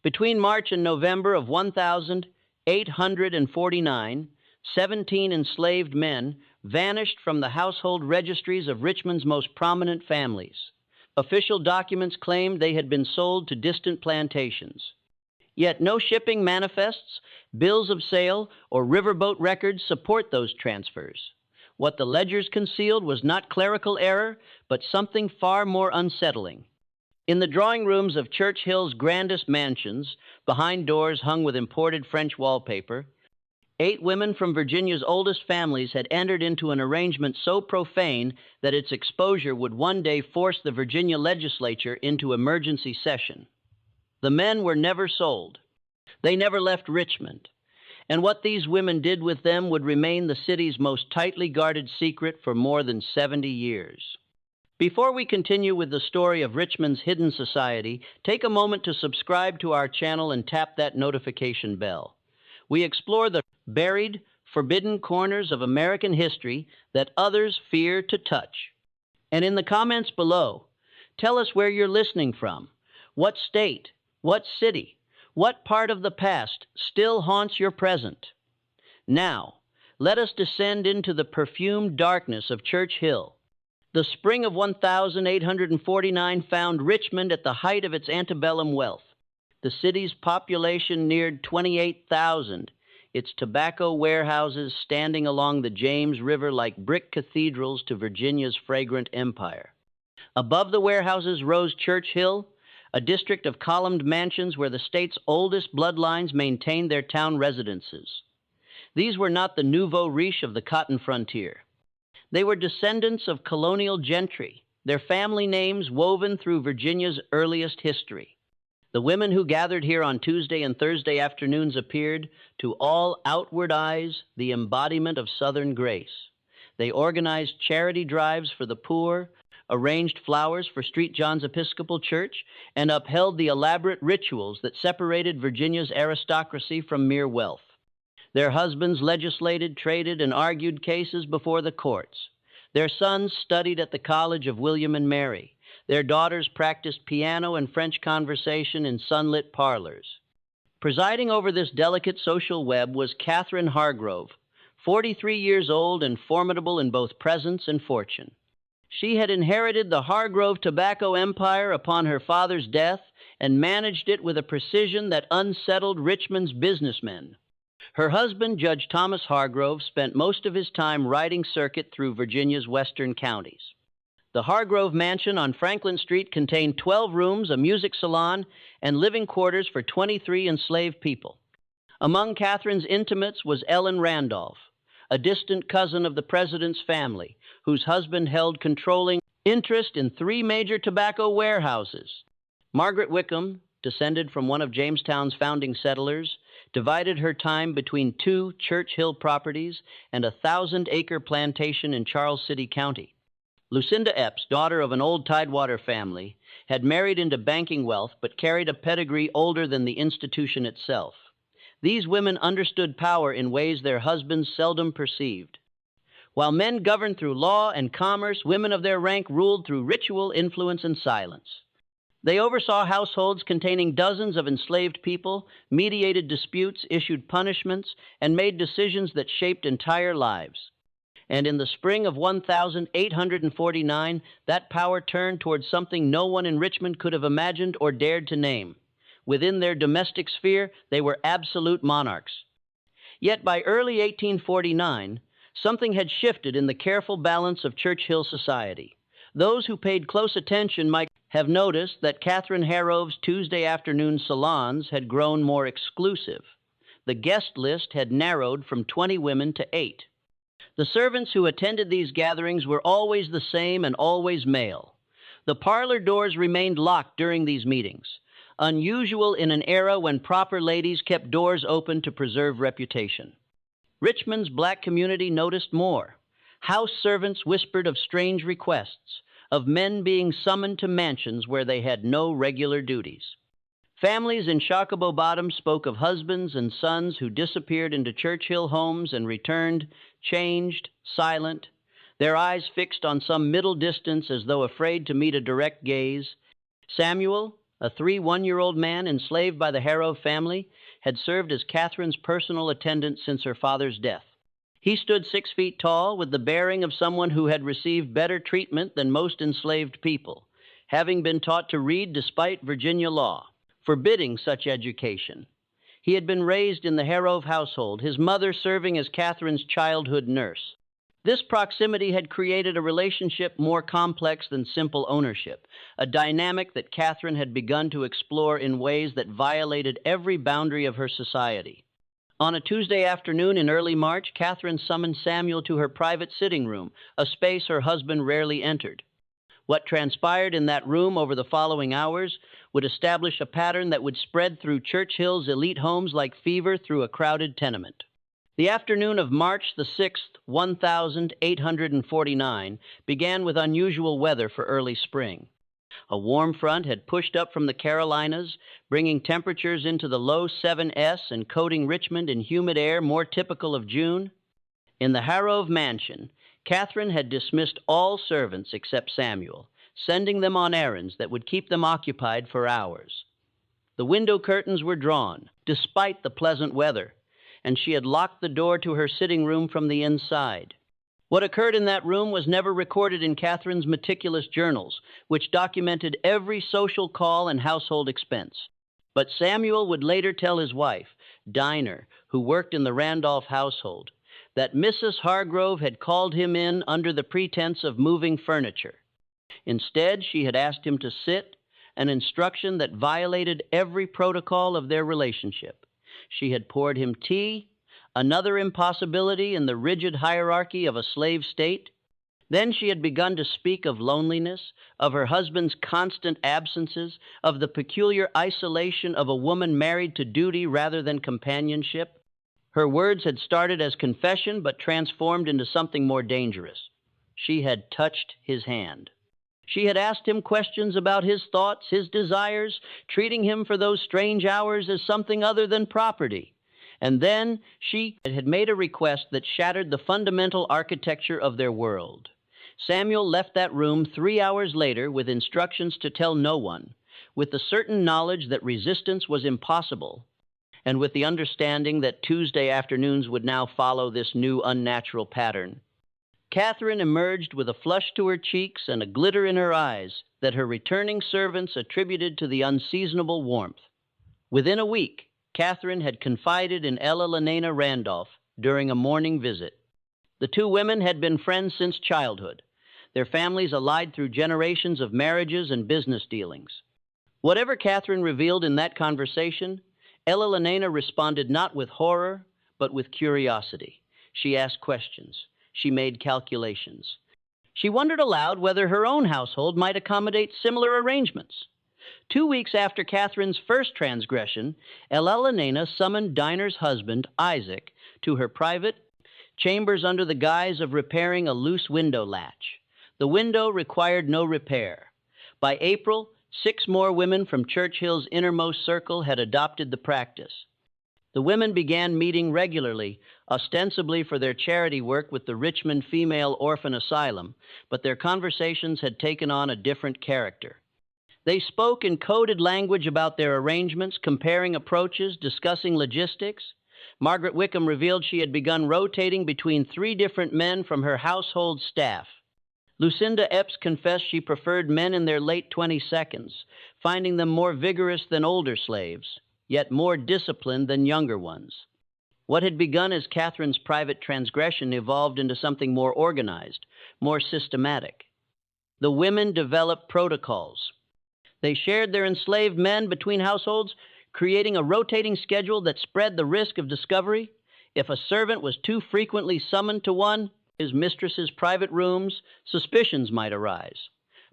Between March and November of 1849, 17 enslaved men vanished from the household registries of Richmond's most prominent families. Official documents claimed they had been sold to distant plantations. Yet no shipping manifests, bills of sale, or riverboat records support those transfers. What the ledgers concealed was not clerical error, but something far more unsettling. In the drawing rooms of Churchill's grandest mansions, behind doors hung with imported French wallpaper, 8 women from Virginia's oldest families had entered into an arrangement so profane that its exposure would one day force the Virginia legislature into emergency session. The men were never sold. They never left Richmond. And what these women did with them would remain the city's most tightly guarded secret for more than 70 years. Before we continue with the story of Richmond's hidden society, take a moment to subscribe to our channel and tap that notification bell. We explore the buried, forbidden corners of American history that others fear to touch. And in the comments below, tell us where you're listening from, what state, what city, what part of the past still haunts your present. Now, let us descend into the perfumed darkness of Churchill. The spring of 1849 found Richmond at the height of its antebellum wealth. The city's population neared 28,000, its tobacco warehouses standing along the James River like brick cathedrals to Virginia's fragrant empire. Above the warehouses rose Churchill, a district of columned mansions where the state's oldest bloodlines maintained their town residences. These were not the nouveau riche of the cotton frontier. They were descendants of colonial gentry, their family names woven through Virginia's earliest history. The women who gathered here on Tuesday and Thursday afternoons appeared, to all outward eyes, the embodiment of Southern grace. They organized charity drives for the poor, arranged flowers for St. John's Episcopal Church, and upheld the elaborate rituals that separated Virginia's aristocracy from mere wealth. Their husbands legislated, traded, and argued cases before the courts. Their sons studied at the College of William and Mary. Their daughters practiced piano and French conversation in sunlit parlors. Presiding over this delicate social web was Catherine Hargrove, 43 years old and formidable in both presence and fortune. She had inherited the Hargrove tobacco empire upon her father's death and managed it with a precision that unsettled Richmond's businessmen. Her husband, Judge Thomas Hargrove, spent most of his time riding circuit through Virginia's western counties. The Hargrove Mansion on Franklin Street contained 12 rooms, a music salon, and living quarters for 23 enslaved people. Among Catherine's intimates was Ellen Randolph, a distant cousin of the president's family, whose husband held controlling interest in 3 major tobacco warehouses. Margaret Wickham, descended from one of Jamestown's founding settlers, divided her time between 2 Churchill properties and a 1,000-acre plantation in Charles City County. Lucinda Epps, daughter of an old Tidewater family, had married into banking wealth but carried a pedigree older than the institution itself. These women understood power in ways their husbands seldom perceived. While men governed through law and commerce, women of their rank ruled through ritual, influence, and silence. They oversaw households containing dozens of enslaved people, mediated disputes, issued punishments, and made decisions that shaped entire lives. And in the spring of 1849, that power turned towards something no one in Richmond could have imagined or dared to name. Within their domestic sphere, they were absolute monarchs. Yet by early 1849, something had shifted in the careful balance of Churchill society. Those who paid close attention might have noticed that Catherine Harrove's Tuesday afternoon salons had grown more exclusive. The guest list had narrowed from 20 women to 8. The servants who attended these gatherings were always the same and always male. The parlor doors remained locked during these meetings, unusual in an era when proper ladies kept doors open to preserve reputation. Richmond's black community noticed more. House servants whispered of strange requests, of men being summoned to mansions where they had no regular duties. Families in Shakopee Bottom spoke of husbands and sons who disappeared into Churchill homes and returned, changed, silent, their eyes fixed on some middle distance as though afraid to meet a direct gaze. Samuel, A 1-year-old man enslaved by the Harrow family had served as Catherine's personal attendant since her father's death. He stood 6 feet tall, with the bearing of someone who had received better treatment than most enslaved people, having been taught to read despite Virginia law, forbidding such education. He had been raised in the Harrow household, his mother serving as Catherine's childhood nurse. This proximity had created a relationship more complex than simple ownership, a dynamic that Catherine had begun to explore in ways that violated every boundary of her society. On a Tuesday afternoon in early March, Catherine summoned Samuel to her private sitting room, a space her husband rarely entered. What transpired in that room over the following hours would establish a pattern that would spread through Churchill's elite homes like fever through a crowded tenement. The afternoon of March the 6th, 1849, began with unusual weather for early spring. A warm front had pushed up from the Carolinas, bringing temperatures into the low 7s and coating Richmond in humid air more typical of June. In the Harrow mansion, Catherine had dismissed all servants except Samuel, sending them on errands that would keep them occupied for hours. The window curtains were drawn, despite the pleasant weather, and she had locked the door to her sitting room from the inside. What occurred in that room was never recorded in Catherine's meticulous journals, which documented every social call and household expense. But Samuel would later tell his wife, Dinah, who worked in the Randolph household, that Mrs. Hargrove had called him in under the pretense of moving furniture. Instead, she had asked him to sit, an instruction that violated every protocol of their relationship. She had poured him tea, another impossibility in the rigid hierarchy of a slave state. Then she had begun to speak of loneliness, of her husband's constant absences, of the peculiar isolation of a woman married to duty rather than companionship. Her words had started as confession but transformed into something more dangerous. She had touched his hand. She had asked him questions about his thoughts, his desires, treating him for those strange hours as something other than property. And then she had made a request that shattered the fundamental architecture of their world. Samuel left that room 3 hours later with instructions to tell no one, with the certain knowledge that resistance was impossible, and with the understanding that Tuesday afternoons would now follow this new unnatural pattern. Catherine emerged with a flush to her cheeks and a glitter in her eyes that her returning servants attributed to the unseasonable warmth. Within a week, Catherine had confided in Ella Lenana Randolph during a morning visit. The two women had been friends since childhood, their families allied through generations of marriages and business dealings. Whatever Catherine revealed in that conversation, Ella Lenana responded not with horror, but with curiosity. She asked questions. She made calculations. She wondered aloud whether her own household might accommodate similar arrangements. 2 weeks after Catherine's first transgression, Ella Lenana summoned Dinah's husband, Isaac, to her private chambers under the guise of repairing a loose window latch. The window required no repair. By April, 6 more women from Churchill's innermost circle had adopted the practice. The women began meeting regularly, ostensibly for their charity work with the Richmond Female Orphan Asylum, but their conversations had taken on a different character. They spoke in coded language about their arrangements, comparing approaches, discussing logistics. Margaret Wickham revealed she had begun rotating between 3 different men from her household staff. Lucinda Epps confessed she preferred men in their late 22s, finding them more vigorous than older slaves, yet more disciplined than younger ones. What had begun as Catherine's private transgression evolved into something more organized, more systematic. The women developed protocols. They shared their enslaved men between households, creating a rotating schedule that spread the risk of discovery. If a servant was too frequently summoned to his mistress's private rooms, suspicions might arise.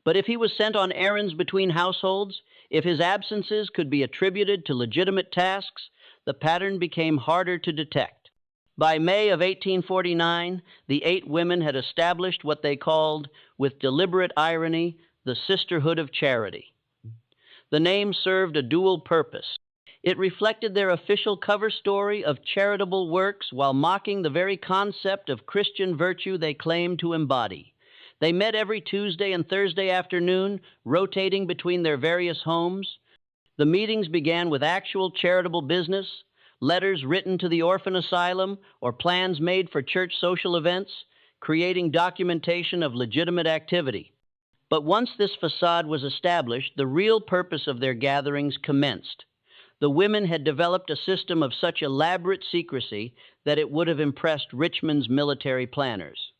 But if he was sent on errands between households, if his absences could be attributed to legitimate tasks, the pattern became harder to detect. By May of 1849, the 8 women had established what they called, with deliberate irony, the Sisterhood of Charity. The name served a dual purpose. It reflected their official cover story of charitable works while mocking the very concept of Christian virtue they claimed to embody. They met every Tuesday and Thursday afternoon, rotating between their various homes. The meetings began with actual charitable business, letters written to the orphan asylum, or plans made for church social events, creating documentation of legitimate activity. But once this facade was established, the real purpose of their gatherings commenced. The women had developed a system of such elaborate secrecy that it would have impressed Richmond's military planners.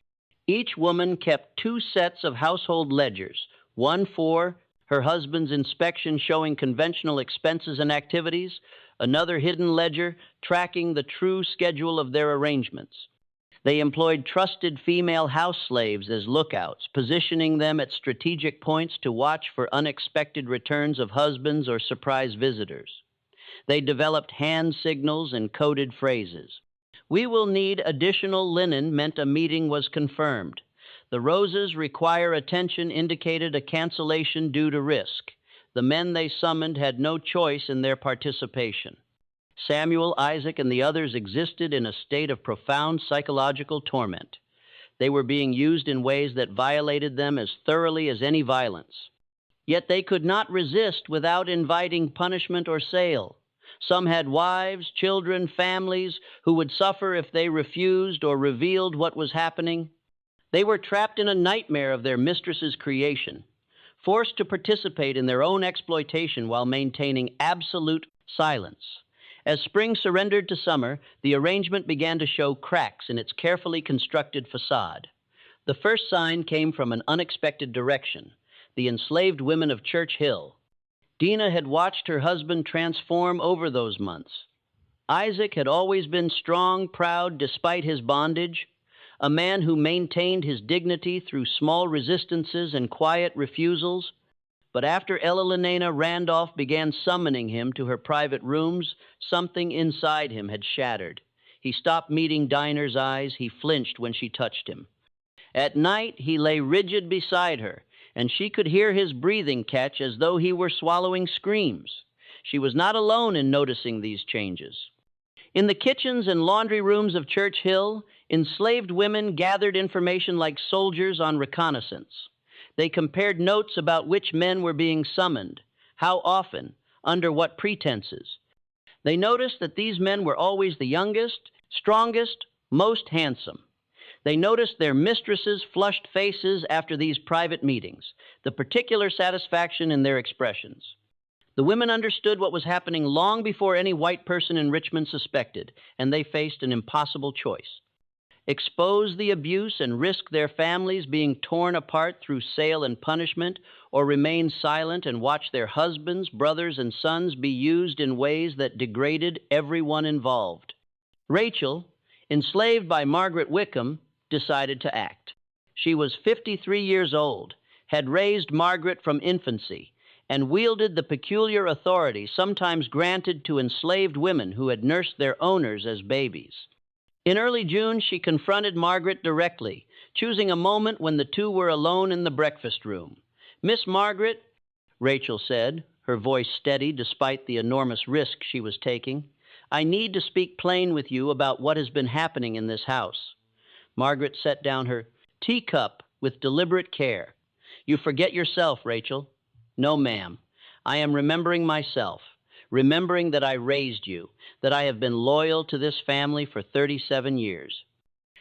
Each woman kept two sets of household ledgers, one for her husband's inspection showing conventional expenses and activities, another hidden ledger tracking the true schedule of their arrangements. They employed trusted female house slaves as lookouts, positioning them at strategic points to watch for unexpected returns of husbands or surprise visitors. They developed hand signals and coded phrases. "We will need additional linen" meant a meeting was confirmed. "The roses require attention" indicated a cancellation due to risk. The men they summoned had no choice in their participation. Samuel, Isaac, and the others existed in a state of profound psychological torment. They were being used in ways that violated them as thoroughly as any violence. Yet they could not resist without inviting punishment or sale. Some had wives, children, families who would suffer if they refused or revealed what was happening. They were trapped in a nightmare of their mistress's creation, forced to participate in their own exploitation while maintaining absolute silence. As spring surrendered to summer, the arrangement began to show cracks in its carefully constructed facade. The first sign came from an unexpected direction: the enslaved women of Church Hill. Dina had watched her husband transform over those months. Isaac had always been strong, proud, despite his bondage, a man who maintained his dignity through small resistances and quiet refusals. But after Elelena Randolph began summoning him to her private rooms, something inside him had shattered. He stopped meeting Diner's eyes. He flinched when she touched him. At night, he lay rigid beside her, and she could hear his breathing catch as though he were swallowing screams. She was not alone in noticing these changes. In the kitchens and laundry rooms of Church Hill, enslaved women gathered information like soldiers on reconnaissance. They compared notes about which men were being summoned, how often, under what pretenses. They noticed that these men were always the youngest, strongest, most handsome. They noticed their mistresses' flushed faces after these private meetings, the particular satisfaction in their expressions. The women understood what was happening long before any white person in Richmond suspected, and they faced an impossible choice: expose the abuse and risk their families being torn apart through sale and punishment, or remain silent and watch their husbands, brothers, and sons be used in ways that degraded everyone involved. Rachel, enslaved by Margaret Wickham, decided to act. She was 53 years old, had raised Margaret from infancy, and wielded the peculiar authority sometimes granted to enslaved women who had nursed their owners as babies. In early June, she confronted Margaret directly, choosing a moment when the two were alone in the breakfast room. "Miss Margaret," Rachel said, her voice steady despite the enormous risk she was taking, "I need to speak plain with you about what has been happening in this house." Margaret set down her teacup with deliberate care. "You forget yourself, Rachel." "No, ma'am. I am remembering myself. Remembering that I raised you, that I have been loyal to this family for 37 years.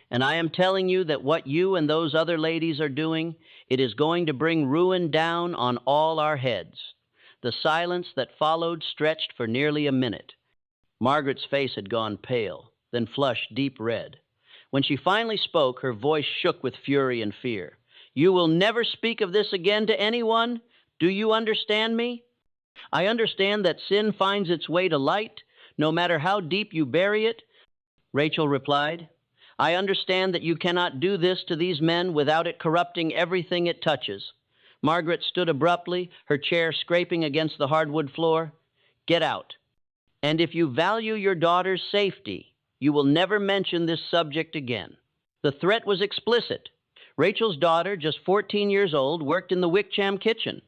And I am telling you that what you and those other ladies are doing, it is going to bring ruin down on all our heads." The silence that followed stretched for nearly a minute. Margaret's face had gone pale, then flushed deep red. When she finally spoke, her voice shook with fury and fear. "You will never speak of this again to anyone? Do you understand me?" "I understand that sin finds its way to light, no matter how deep you bury it," Rachel replied. "I understand that you cannot do this to these men without it corrupting everything it touches." Margaret stood abruptly, her chair scraping against the hardwood floor. "Get out. And if you value your daughter's safety, you will never mention this subject again." The threat was explicit. Rachel's daughter, just 14 years old, worked in the Wickcham kitchen.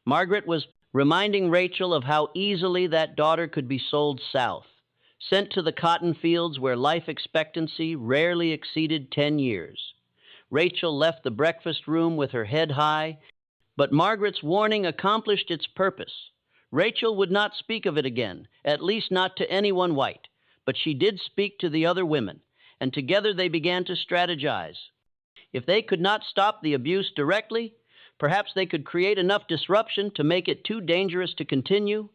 Margaret was reminding Rachel of how easily that daughter could be sold south, sent to the cotton fields where life expectancy rarely exceeded 10 years. Rachel left the breakfast room with her head high, but Margaret's warning accomplished its purpose. Rachel would not speak of it again, at least not to anyone white, but she did speak to the other women, and together they began to strategize. If they could not stop the abuse directly, perhaps they could create enough disruption to make it too dangerous to continue.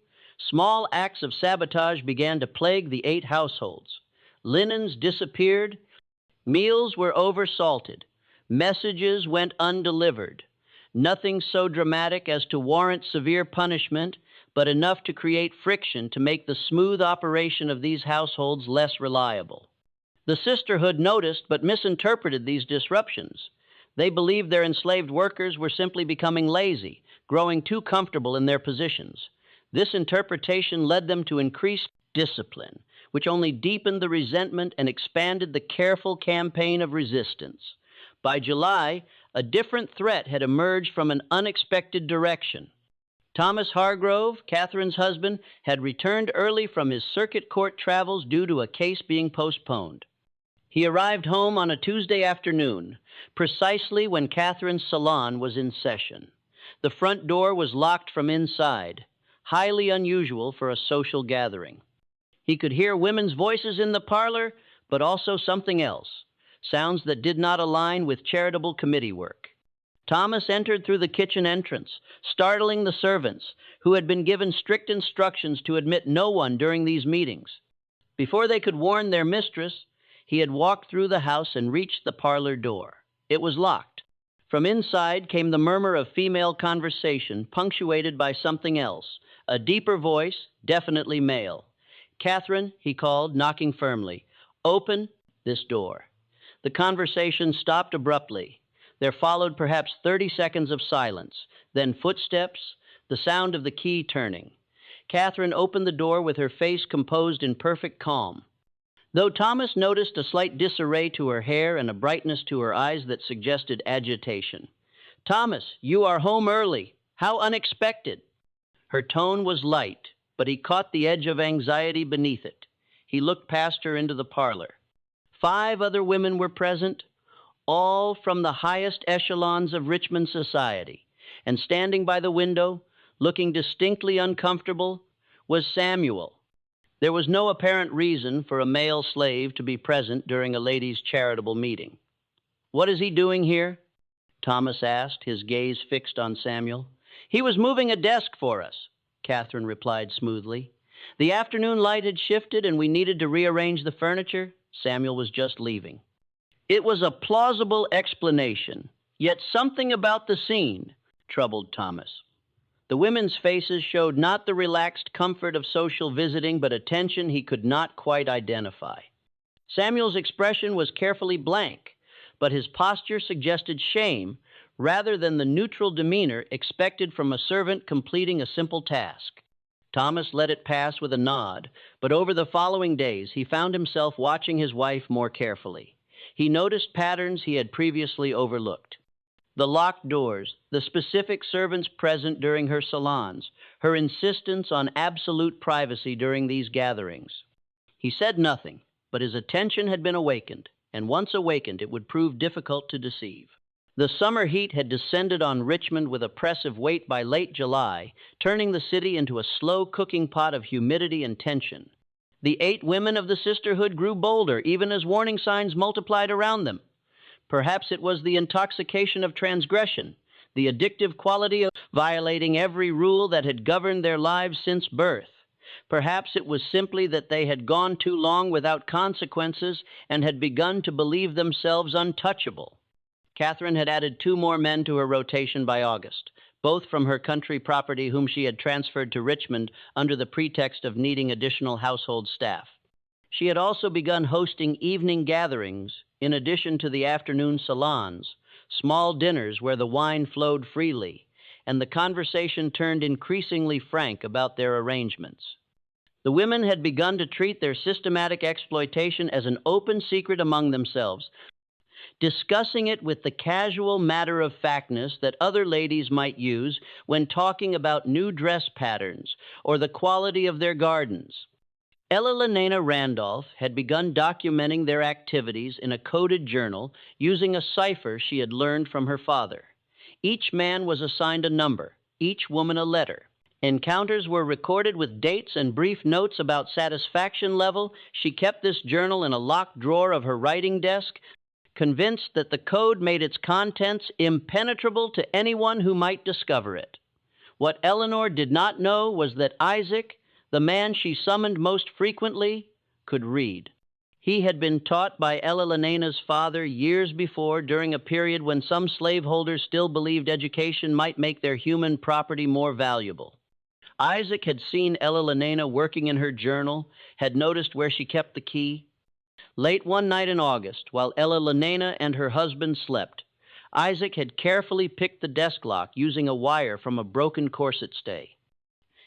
Small acts of sabotage began to plague the 8 households. Linens disappeared, meals were oversalted, messages went undelivered. Nothing so dramatic as to warrant severe punishment, but enough to create friction to make the smooth operation of these households less reliable. The sisterhood noticed but misinterpreted these disruptions. They believed their enslaved workers were simply becoming lazy, growing too comfortable in their positions. This interpretation led them to increased discipline, which only deepened the resentment and expanded the careful campaign of resistance. By July, a different threat had emerged from an unexpected direction. Thomas Hargrove, Catherine's husband, had returned early from his circuit court travels due to a case being postponed. He arrived home on a Tuesday afternoon, precisely when Catherine's salon was in session. The front door was locked from inside, highly unusual for a social gathering. He could hear women's voices in the parlor, but also something else, sounds that did not align with charitable committee work. Thomas entered through the kitchen entrance, startling the servants, who had been given strict instructions to admit no one during these meetings. Before they could warn their mistress, he had walked through the house and reached the parlor door. It was locked. From inside came the murmur of female conversation, punctuated by something else, a deeper voice, definitely male. "Catherine," he called, knocking firmly, "open this door." The conversation stopped abruptly. There followed perhaps 30 seconds of silence, then footsteps, the sound of the key turning. Catherine opened the door with her face composed in perfect calm. Though Thomas noticed a slight disarray to her hair and a brightness to her eyes that suggested agitation. "Thomas, you are home early. How unexpected." Her tone was light, but he caught the edge of anxiety beneath it. He looked past her into the parlor. 5 other women were present, all from the highest echelons of Richmond society, and standing by the window, looking distinctly uncomfortable, was Samuel. There was no apparent reason for a male slave to be present during a ladies' charitable meeting. "What is he doing here?" Thomas asked, his gaze fixed on Samuel. "He was moving a desk for us," Catherine replied smoothly. "The afternoon light had shifted and we needed to rearrange the furniture. Samuel was just leaving." It was a plausible explanation, yet something about the scene troubled Thomas. The women's faces showed not the relaxed comfort of social visiting, but a tension he could not quite identify. Samuel's expression was carefully blank, but his posture suggested shame rather than the neutral demeanor expected from a servant completing a simple task. Thomas let it pass with a nod, but over the following days he found himself watching his wife more carefully. He noticed patterns he had previously overlooked. The locked doors, the specific servants present during her salons, her insistence on absolute privacy during these gatherings. He said nothing, but his attention had been awakened, and once awakened it would prove difficult to deceive. The summer heat had descended on Richmond with oppressive weight by late July, turning the city into a slow cooking pot of humidity and tension. The 8 women of the sisterhood grew bolder, even as warning signs multiplied around them. Perhaps it was the intoxication of transgression, the addictive quality of violating every rule that had governed their lives since birth. Perhaps it was simply that they had gone too long without consequences and had begun to believe themselves untouchable. Catherine had added 2 more men to her rotation by August, both from her country property whom she had transferred to Richmond under the pretext of needing additional household staff. She had also begun hosting evening gatherings, in addition to the afternoon salons, small dinners where the wine flowed freely, and the conversation turned increasingly frank about their arrangements. The women had begun to treat their systematic exploitation as an open secret among themselves, discussing it with the casual matter-of-factness that other ladies might use when talking about new dress patterns or the quality of their gardens. Ella Lenana Randolph had begun documenting their activities in a coded journal using a cipher she had learned from her father. Each man was assigned a number, each woman a letter. Encounters were recorded with dates and brief notes about satisfaction level. She kept this journal in a locked drawer of her writing desk, convinced that the code made its contents impenetrable to anyone who might discover it. What Eleanor did not know was that Isaac, the man she summoned most frequently, could read. He had been taught by Ella Lenena's father years before, during a period when some slaveholders still believed education might make their human property more valuable. Isaac had seen Ella Lenena working in her journal, had noticed where she kept the key. Late one night in August, while Ella Lenena and her husband slept, Isaac had carefully picked the desk lock using a wire from a broken corset stay.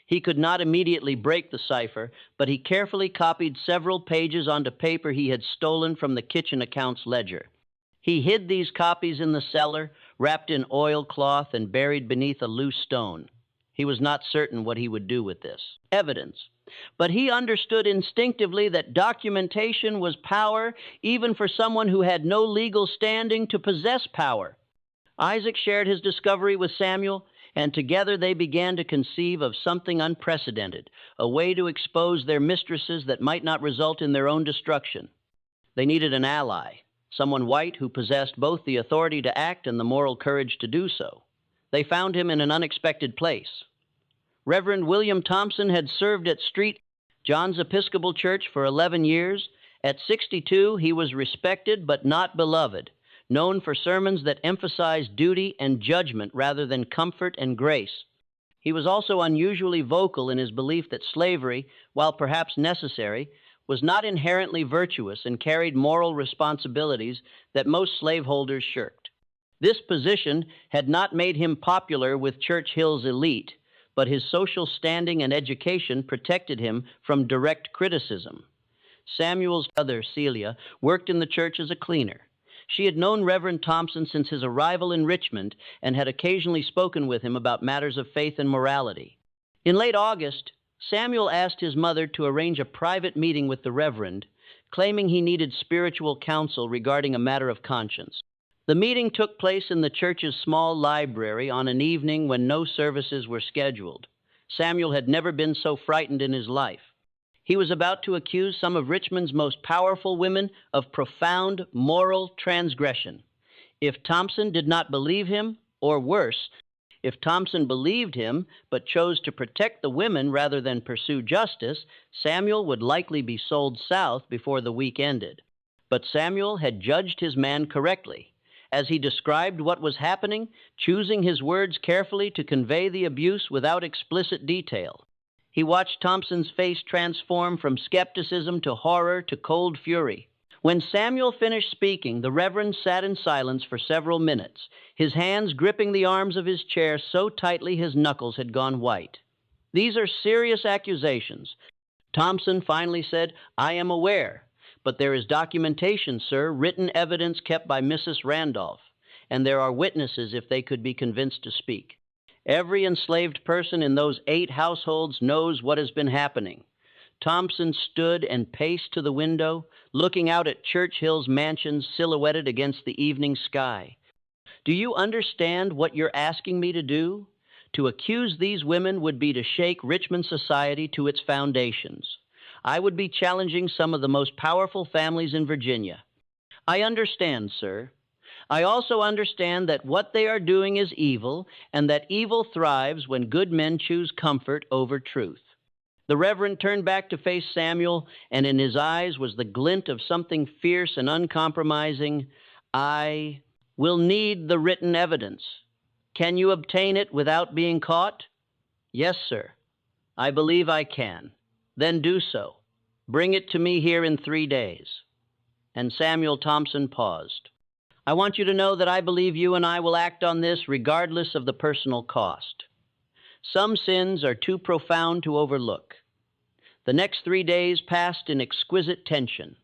He could not immediately break the cipher, but he carefully copied several pages onto paper he had stolen from the kitchen accounts ledger. He hid these copies in the cellar, wrapped in oilcloth and buried beneath a loose stone. He was not certain what he would do with this evidence, but he understood instinctively that documentation was power, even for someone who had no legal standing to possess power. Isaac shared his discovery with Samuel, and together they began to conceive of something unprecedented, a way to expose their mistresses that might not result in their own destruction. They needed an ally, someone white who possessed both the authority to act and the moral courage to do so. They found him in an unexpected place. Reverend William Thompson had served at St. John's Episcopal Church for 11 years. At 62, he was respected but not beloved, known for sermons that emphasized duty and judgment rather than comfort and grace. He was also unusually vocal in his belief that slavery, while perhaps necessary, was not inherently virtuous and carried moral responsibilities that most slaveholders shirked. This position had not made him popular with Church Hill's elite, but his social standing and education protected him from direct criticism. Samuel's mother, Celia, worked in the church as a cleaner. She had known Reverend Thompson since his arrival in Richmond and had occasionally spoken with him about matters of faith and morality. In late August, Samuel asked his mother to arrange a private meeting with the Reverend, claiming he needed spiritual counsel regarding a matter of conscience. The meeting took place in the church's small library on an evening when no services were scheduled. Samuel had never been so frightened in his life. He was about to accuse some of Richmond's most powerful women of profound moral transgression. If Thompson did not believe him, or worse, if Thompson believed him but chose to protect the women rather than pursue justice, Samuel would likely be sold south before the week ended. But Samuel had judged his man correctly. As he described what was happening, choosing his words carefully to convey the abuse without explicit detail. He watched Thompson's face transform from skepticism to horror to cold fury. When Samuel finished speaking, the Reverend sat in silence for several minutes, his hands gripping the arms of his chair so tightly his knuckles had gone white. "These are serious accusations." Thompson finally said, "I am aware. But there is documentation, sir, written evidence kept by Mrs. Randolph, and there are witnesses if they could be convinced to speak. Every enslaved person in those 8 households knows what has been happening." Thompson stood and paced to the window, looking out at Church Hill's mansions silhouetted against the evening sky. "Do you understand what you're asking me to do? To accuse these women would be to shake Richmond society to its foundations. I would be challenging some of the most powerful families in Virginia." "I understand, sir. I also understand that what they are doing is evil, and that evil thrives when good men choose comfort over truth." The Reverend turned back to face Samuel, and in his eyes was the glint of something fierce and uncompromising. "I will need the written evidence. Can you obtain it without being caught?" "Yes, sir. I believe I can." "Then do so. Bring it to me here in 3 days." And Samuel Thompson paused. "I want you to know that I believe you and I will act on this regardless of the personal cost. Some sins are too profound to overlook." The next 3 days passed in exquisite tension.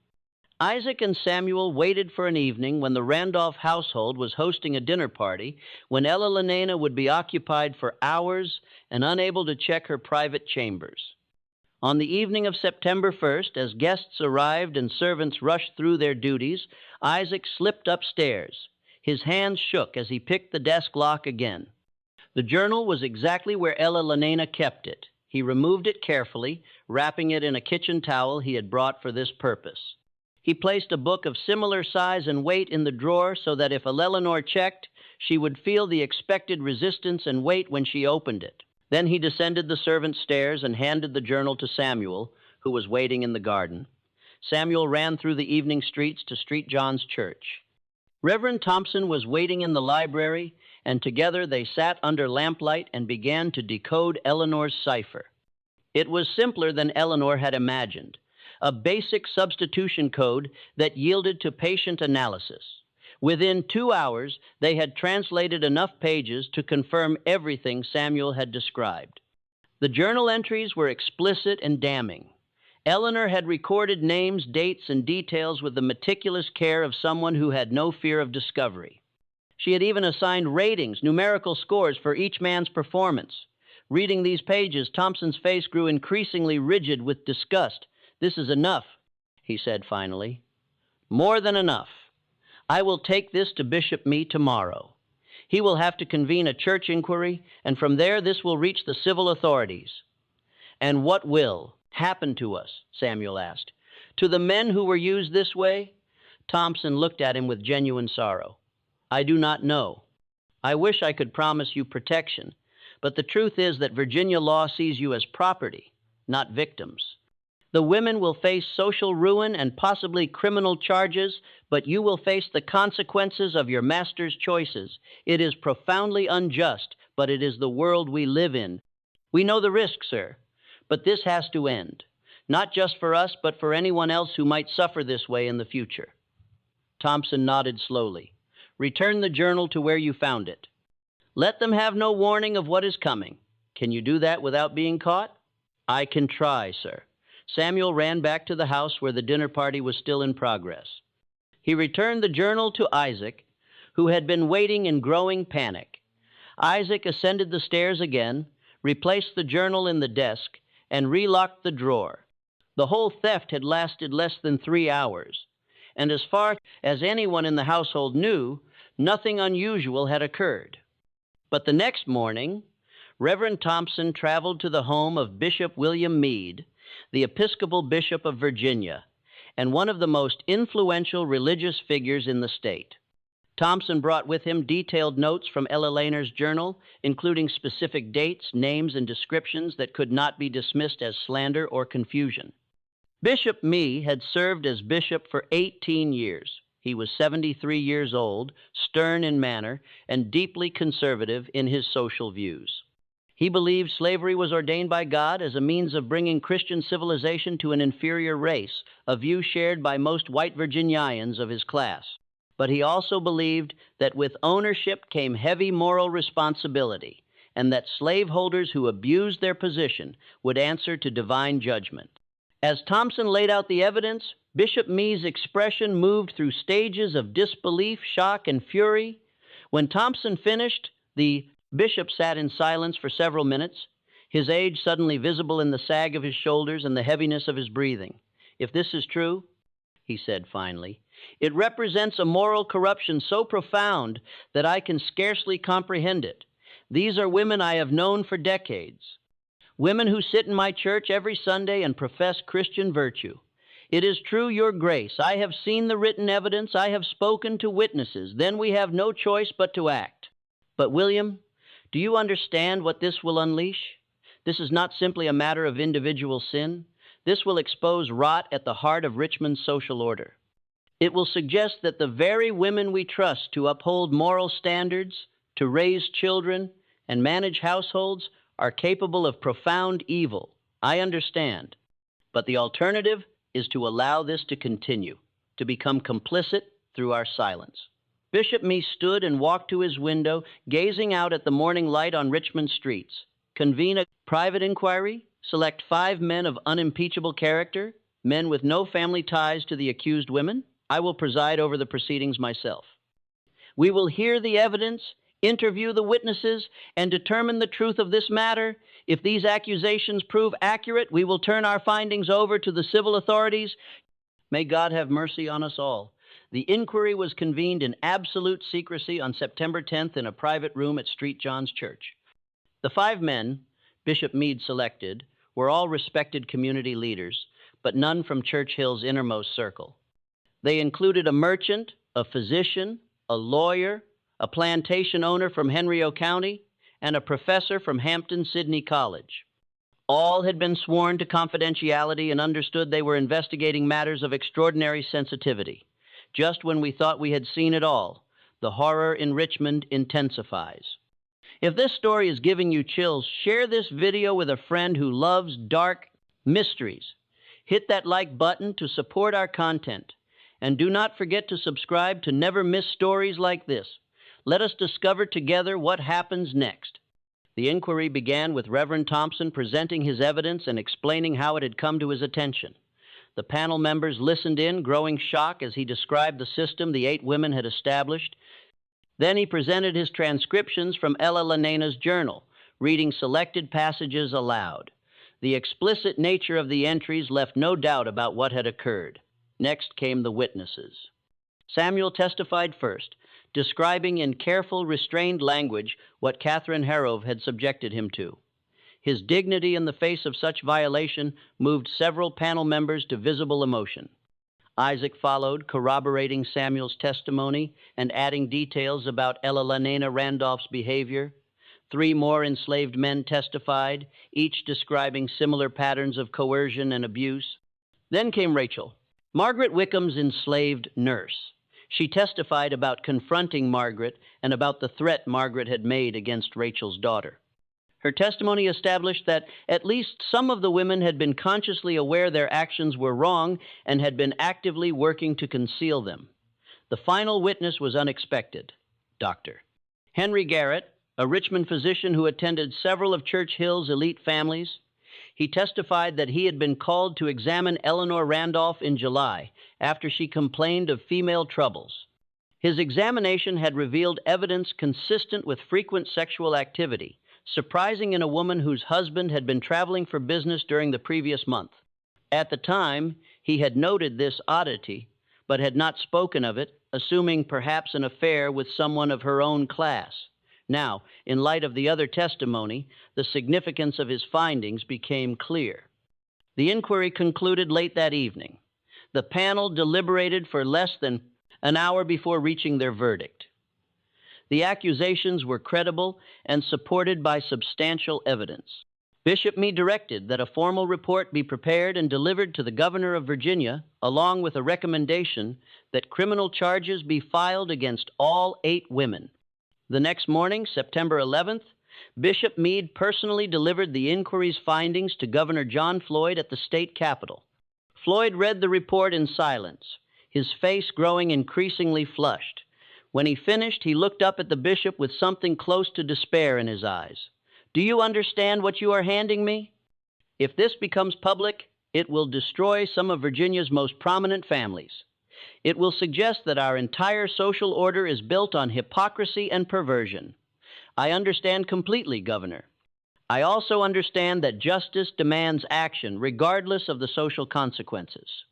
Isaac and Samuel waited for an evening when the Randolph household was hosting a dinner party, when Ella Lenena would be occupied for hours and unable to check her private chambers. On the evening of September 1st, as guests arrived and servants rushed through their duties, Isaac slipped upstairs. His hands shook as he picked the desk lock again. The journal was exactly where Ella Lenena kept it. He removed it carefully, wrapping it in a kitchen towel he had brought for this purpose. He placed a book of similar size and weight in the drawer so that if Eleanor checked, she would feel the expected resistance and weight when she opened it. Then he descended the servants' stairs and handed the journal to Samuel, who was waiting in the garden. Samuel ran through the evening streets to St. John's Church. Reverend Thompson was waiting in the library, and together they sat under lamplight and began to decode Eleanor's cipher. It was simpler than Eleanor had imagined, a basic substitution code that yielded to patient analysis. Within 2 hours, they had translated enough pages to confirm everything Samuel had described. The journal entries were explicit and damning. Eleanor had recorded names, dates, and details with the meticulous care of someone who had no fear of discovery. She had even assigned ratings, numerical scores for each man's performance. Reading these pages, Thompson's face grew increasingly rigid with disgust. "This is enough," he said finally. "More than enough. I will take this to Bishop Meade tomorrow. He will have to convene a church inquiry, and from there this will reach the civil authorities." "And what will happen to us?" Samuel asked. "To the men who were used this way?" Thompson looked at him with genuine sorrow. "I do not know. I wish I could promise you protection, but the truth is that Virginia law sees you as property, not victims. The women will face social ruin and possibly criminal charges, but you will face the consequences of your master's choices. It is profoundly unjust, but it is the world we live in. We know the risk, sir, but this has to end, not just for us, but for anyone else who might suffer this way in the future." Thompson nodded slowly. "Return the journal to where you found it. Let them have no warning of what is coming. Can you do that without being caught?" "I can try, sir." Samuel ran back to the house where the dinner party was still in progress. He returned the journal to Isaac, who had been waiting in growing panic. Isaac ascended the stairs again, replaced the journal in the desk, and relocked the drawer. The whole theft had lasted less than 3 hours, and as far as anyone in the household knew, nothing unusual had occurred. But the next morning, Reverend Thompson traveled to the home of Bishop William Meade, the Episcopal Bishop of Virginia, and one of the most influential religious figures in the state. Thompson brought with him detailed notes from Ella Lena's journal, including specific dates, names, and descriptions that could not be dismissed as slander or confusion. Bishop Meade had served as bishop for 18 years. He was 73 years old, stern in manner, and deeply conservative in his social views. He believed slavery was ordained by God as a means of bringing Christian civilization to an inferior race, a view shared by most white Virginians of his class. But he also believed that with ownership came heavy moral responsibility, and that slaveholders who abused their position would answer to divine judgment. As Thompson laid out the evidence, Bishop Meade's expression moved through stages of disbelief, shock, and fury. When Thompson finished, the bishop sat in silence for several minutes, his age suddenly visible in the sag of his shoulders and the heaviness of his breathing. "If this is true," he said finally, "it represents a moral corruption so profound that I can scarcely comprehend it. These are women I have known for decades, women who sit in my church every Sunday and profess Christian virtue. It is true, Your Grace, I have seen the written evidence, I have spoken to witnesses, then we have no choice but to act. But William, do you understand what this will unleash? This is not simply a matter of individual sin. This will expose rot at the heart of Richmond's social order. It will suggest that the very women we trust to uphold moral standards, to raise children, and manage households are capable of profound evil. I understand. But the alternative is to allow this to continue, to become complicit through our silence." Bishop Meade stood and walked to his window, gazing out at the morning light on Richmond streets. "Convene a private inquiry, select 5 men of unimpeachable character, men with no family ties to the accused women. I will preside over the proceedings myself. We will hear the evidence, interview the witnesses, and determine the truth of this matter. If these accusations prove accurate, we will turn our findings over to the civil authorities. May God have mercy on us all." The inquiry was convened in absolute secrecy on September 10th in a private room at St. John's Church. The 5 men Bishop Meade selected were all respected community leaders, but none from Churchill's innermost circle. They included a merchant, a physician, a lawyer, a plantation owner from Henrio County, and a professor from Hampton-Sydney College. All had been sworn to confidentiality and understood they were investigating matters of extraordinary sensitivity. Just when we thought we had seen it all, the horror in Richmond intensifies. If this story is giving you chills, share this video with a friend who loves dark mysteries. Hit that like button to support our content. And do not forget to subscribe to never miss stories like this. Let us discover together what happens next. The inquiry began with Reverend Thompson presenting his evidence and explaining how it had come to his attention. The panel members listened in, growing shock as he described the system the 8 women had established. Then he presented his transcriptions from Ella Lenena's journal, reading selected passages aloud. The explicit nature of the entries left no doubt about what had occurred. Next came the witnesses. Samuel testified first, describing in careful, restrained language what Catherine Harrove had subjected him to. His dignity in the face of such violation moved several panel members to visible emotion. Isaac followed, corroborating Samuel's testimony and adding details about Ella Lenena Randolph's behavior. 3 more enslaved men testified, each describing similar patterns of coercion and abuse. Then came Rachel, Margaret Wickham's enslaved nurse. She testified about confronting Margaret and about the threat Margaret had made against Rachel's daughter. Her testimony established that at least some of the women had been consciously aware their actions were wrong and had been actively working to conceal them. The final witness was unexpected, Dr. Henry Garrett, a Richmond physician who attended several of Churchill's elite families. He testified that he had been called to examine Eleanor Randolph in July after she complained of female troubles. His examination had revealed evidence consistent with frequent sexual activity, surprising in a woman whose husband had been traveling for business during the previous month. At the time, he had noted this oddity, but had not spoken of it, assuming perhaps an affair with someone of her own class. Now, in light of the other testimony, the significance of his findings became clear. The inquiry concluded late that evening. The panel deliberated for less than an hour before reaching their verdict. The accusations were credible and supported by substantial evidence. Bishop Meade directed that a formal report be prepared and delivered to the governor of Virginia, along with a recommendation that criminal charges be filed against all 8 women. The next morning, September 11th, Bishop Meade personally delivered the inquiry's findings to Governor John Floyd at the state capitol. Floyd read the report in silence, his face growing increasingly flushed. When he finished, he looked up at the bishop with something close to despair in his eyes. "Do you understand what you are handing me? If this becomes public, it will destroy some of Virginia's most prominent families. It will suggest that our entire social order is built on hypocrisy and perversion. I understand completely, Governor. I also understand that justice demands action, regardless of the social consequences."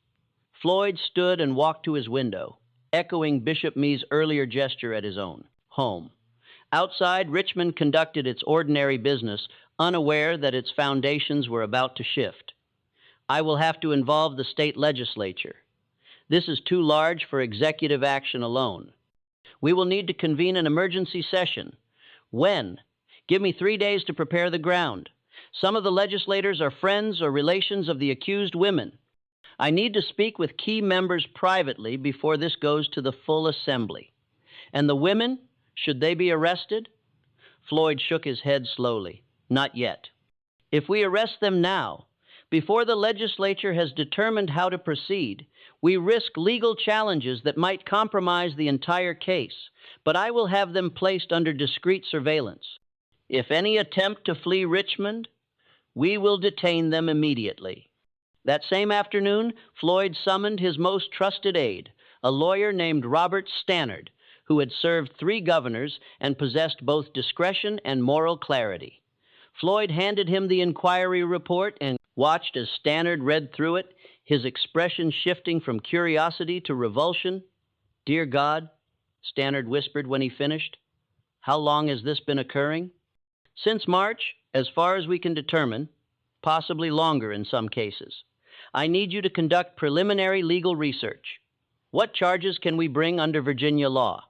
Floyd stood and walked to his window, echoing Bishop Meade's earlier gesture at his own home. Outside, Richmond conducted its ordinary business, unaware that its foundations were about to shift. "I will have to involve the state legislature. This is too large for executive action alone. We will need to convene an emergency session. When? Give me 3 days to prepare the ground. Some of the legislators are friends or relations of the accused women. I need to speak with key members privately before this goes to the full assembly. And the women, should they be arrested?" Floyd shook his head slowly. "Not yet. If we arrest them now, before the legislature has determined how to proceed, we risk legal challenges that might compromise the entire case, but I will have them placed under discreet surveillance. If any attempt to flee Richmond, we will detain them immediately." That same afternoon, Floyd summoned his most trusted aide, a lawyer named Robert Stannard, who had served 3 governors and possessed both discretion and moral clarity. Floyd handed him the inquiry report and watched as Stannard read through it, his expression shifting from curiosity to revulsion. "Dear God," Stannard whispered when he finished, "how long has this been occurring?" Since March, as far as we can determine, possibly longer in some cases. I need you to conduct preliminary legal research. What charges can we bring under Virginia law?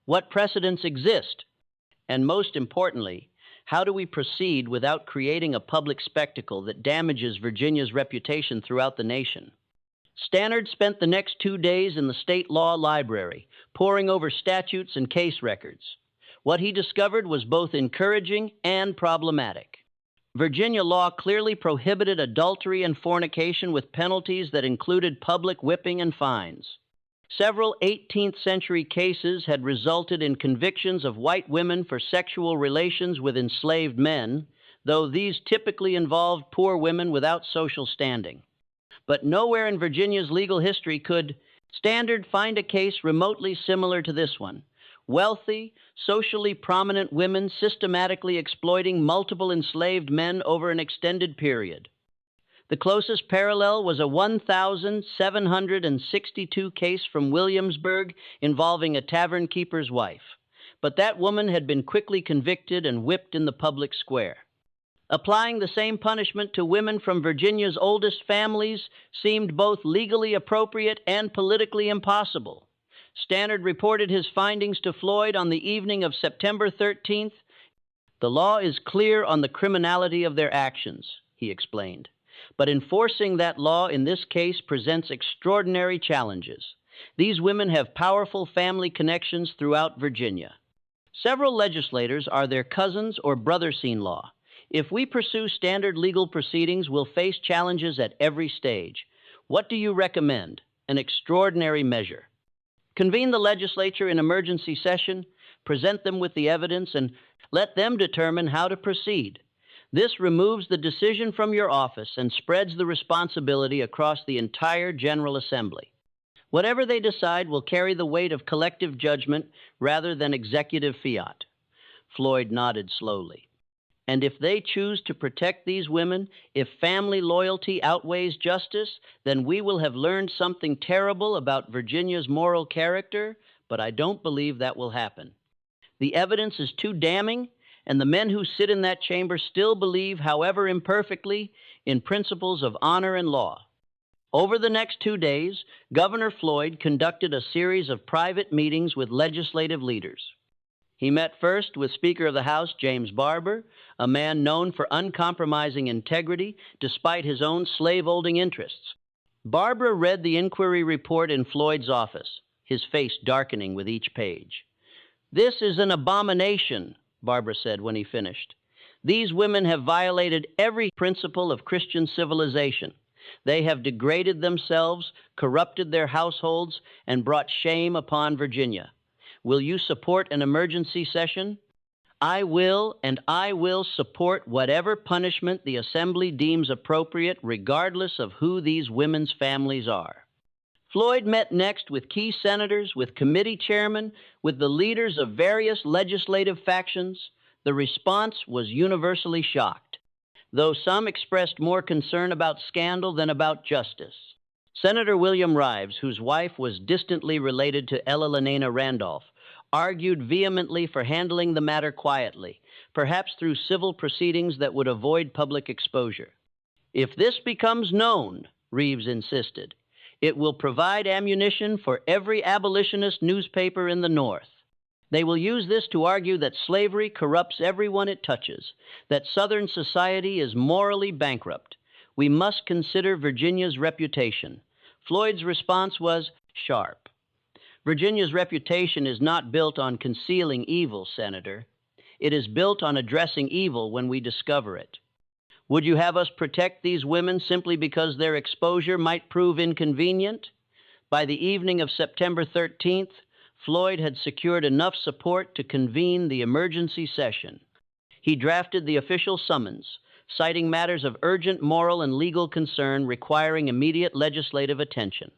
What precedents exist? And most importantly, how do we proceed without creating a public spectacle that damages Virginia's reputation throughout the nation? Stannard spent the next 2 days in the state law library, poring over statutes and case records. What he discovered was both encouraging and problematic. Virginia law clearly prohibited adultery and fornication with penalties that included public whipping and fines. Several 18th century cases had resulted in convictions of white women for sexual relations with enslaved men, though these typically involved poor women without social standing. But nowhere in Virginia's legal history could Stannard find a case remotely similar to this one. Wealthy, socially prominent women systematically exploiting multiple enslaved men over an extended period. The closest parallel was a 1,762 case from Williamsburg involving a tavern keeper's wife. But that woman had been quickly convicted and whipped in the public square. Applying the same punishment to women from Virginia's oldest families seemed both legally appropriate and politically impossible. Stannard reported his findings to Floyd on the evening of September 13th. The law is clear on the criminality of their actions, he explained. But enforcing that law in this case presents extraordinary challenges. These women have powerful family connections throughout Virginia. Several legislators are their cousins or brothers-in-law. If we pursue standard legal proceedings, we'll face challenges at every stage. What do you recommend? An extraordinary measure. Convene the legislature in emergency session, present them with the evidence, and let them determine how to proceed. This removes the decision from your office and spreads the responsibility across the entire General Assembly. Whatever they decide will carry the weight of collective judgment rather than executive fiat. Floyd nodded slowly. And if they choose to protect these women, if family loyalty outweighs justice, then we will have learned something terrible about Virginia's moral character, but I don't believe that will happen. The evidence is too damning, and the men who sit in that chamber still believe, however imperfectly, in principles of honor and law. Over the next 2 days, Governor Floyd conducted a series of private meetings with legislative leaders. He met first with Speaker of the House James Barber, a man known for uncompromising integrity despite his own slave-holding interests. Barber read the inquiry report in Floyd's office, his face darkening with each page. "This is an abomination," Barber said when he finished. "These women have violated every principle of Christian civilization. They have degraded themselves, corrupted their households, and brought shame upon Virginia. Will you support an emergency session?" "I will, and I will support whatever punishment the Assembly deems appropriate, regardless of who these women's families are." Floyd met next with key senators, with committee chairmen, with the leaders of various legislative factions. The response was universally shocked, though some expressed more concern about scandal than about justice. Senator William Rives, whose wife was distantly related to Ella Lenana Randolph, argued vehemently for handling the matter quietly, perhaps through civil proceedings that would avoid public exposure. "If this becomes known," Rives insisted, "it will provide ammunition for every abolitionist newspaper in the North. They will use this to argue that slavery corrupts everyone it touches, that Southern society is morally bankrupt. We must consider Virginia's reputation." Floyd's response was sharp. "Virginia's reputation is not built on concealing evil, Senator. It is built on addressing evil when we discover it. Would you have us protect these women simply because their exposure might prove inconvenient?" By the evening of September 13th, Floyd had secured enough support to convene the emergency session. He drafted the official summons, citing matters of urgent moral and legal concern requiring immediate legislative attention.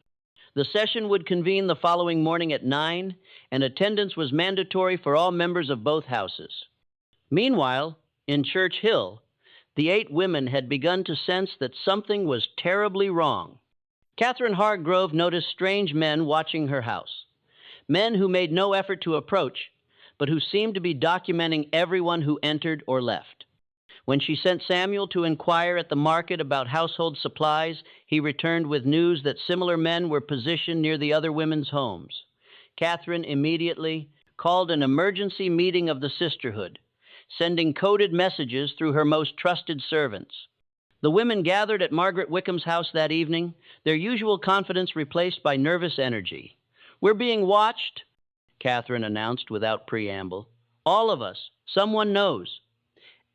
The session would convene the following morning at 9, and attendance was mandatory for all members of both houses. Meanwhile, in Church Hill, the 8 women had begun to sense that something was terribly wrong. Catherine Hargrove noticed strange men watching her house. Men who made no effort to approach, but who seemed to be documenting everyone who entered or left. When she sent Samuel to inquire at the market about household supplies, he returned with news that similar men were positioned near the other women's homes. Catherine immediately called an emergency meeting of the sisterhood, sending coded messages through her most trusted servants. The women gathered at Margaret Wickham's house that evening, their usual confidence replaced by nervous energy. "We're being watched," Catherine announced without preamble. "All of us. Someone knows."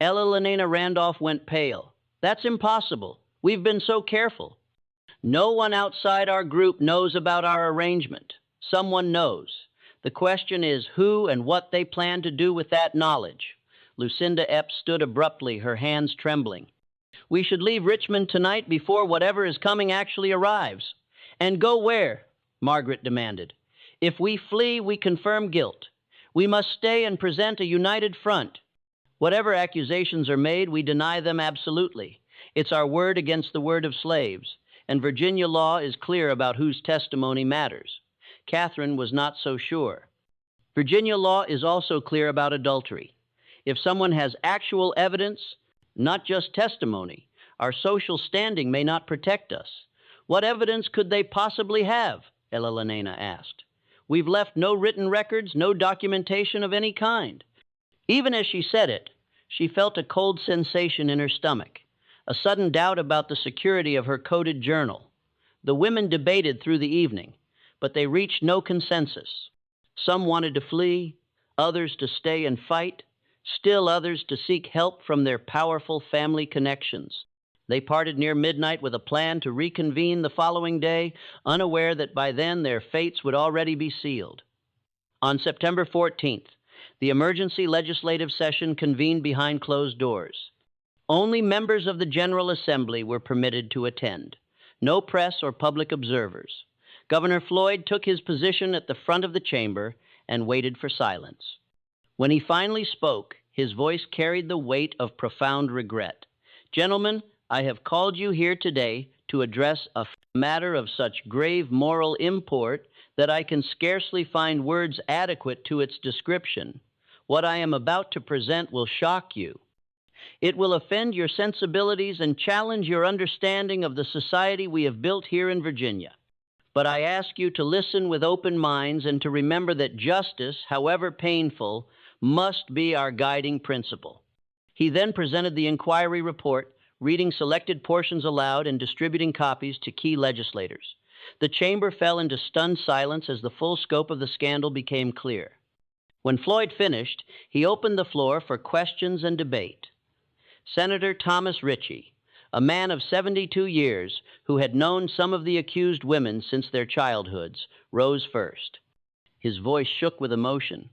Ella Lenina Randolph went pale. "That's impossible. We've been so careful." "No one outside our group knows about our arrangement. Someone knows. The question is who and what they plan to do with that knowledge." Lucinda Epps stood abruptly, her hands trembling. "We should leave Richmond tonight before whatever is coming actually arrives." "And go where?" Margaret demanded. "If we flee, we confirm guilt. We must stay and present a united front. Whatever accusations are made, we deny them absolutely. It's our word against the word of slaves, and Virginia law is clear about whose testimony matters." Catherine was not so sure. Virginia law is also clear about adultery. If someone has actual evidence, not just testimony, our social standing may not protect us. "What evidence could they possibly have?" Ella Lenina asked. "We've left no written records, no documentation of any kind." Even as she said it, she felt a cold sensation in her stomach, a sudden doubt about the security of her coded journal. The women debated through the evening, but they reached no consensus. Some wanted to flee, others to stay and fight, still others to seek help from their powerful family connections. They parted near midnight with a plan to reconvene the following day, unaware that by then their fates would already be sealed. On September 14th, the emergency legislative session convened behind closed doors. Only members of the General Assembly were permitted to attend. No press or public observers. Governor Floyd took his position at the front of the chamber and waited for silence. When he finally spoke, his voice carried the weight of profound regret. "Gentlemen, I have called you here today to address a matter of such grave moral import that I can scarcely find words adequate to its description. What I am about to present will shock you. It will offend your sensibilities and challenge your understanding of the society we have built here in Virginia. But I ask you to listen with open minds and to remember that justice, however painful, must be our guiding principle." He then presented the inquiry report, reading selected portions aloud and distributing copies to key legislators. The chamber fell into stunned silence as the full scope of the scandal became clear. When Floyd finished, he opened the floor for questions and debate. Senator Thomas Ritchie, a man of 72 years who had known some of the accused women since their childhoods, rose first. His voice shook with emotion.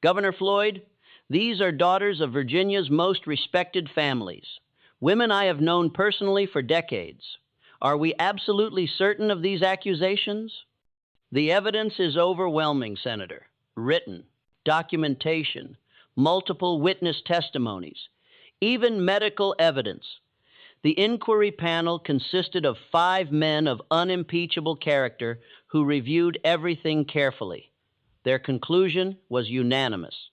"Governor Floyd, these are daughters of Virginia's most respected families, women I have known personally for decades. Are we absolutely certain of these accusations?" "The evidence is overwhelming, Senator. Written, documentation, multiple witness testimonies, even medical evidence. The inquiry panel consisted of 5 men of unimpeachable character who reviewed everything carefully. Their conclusion was unanimous."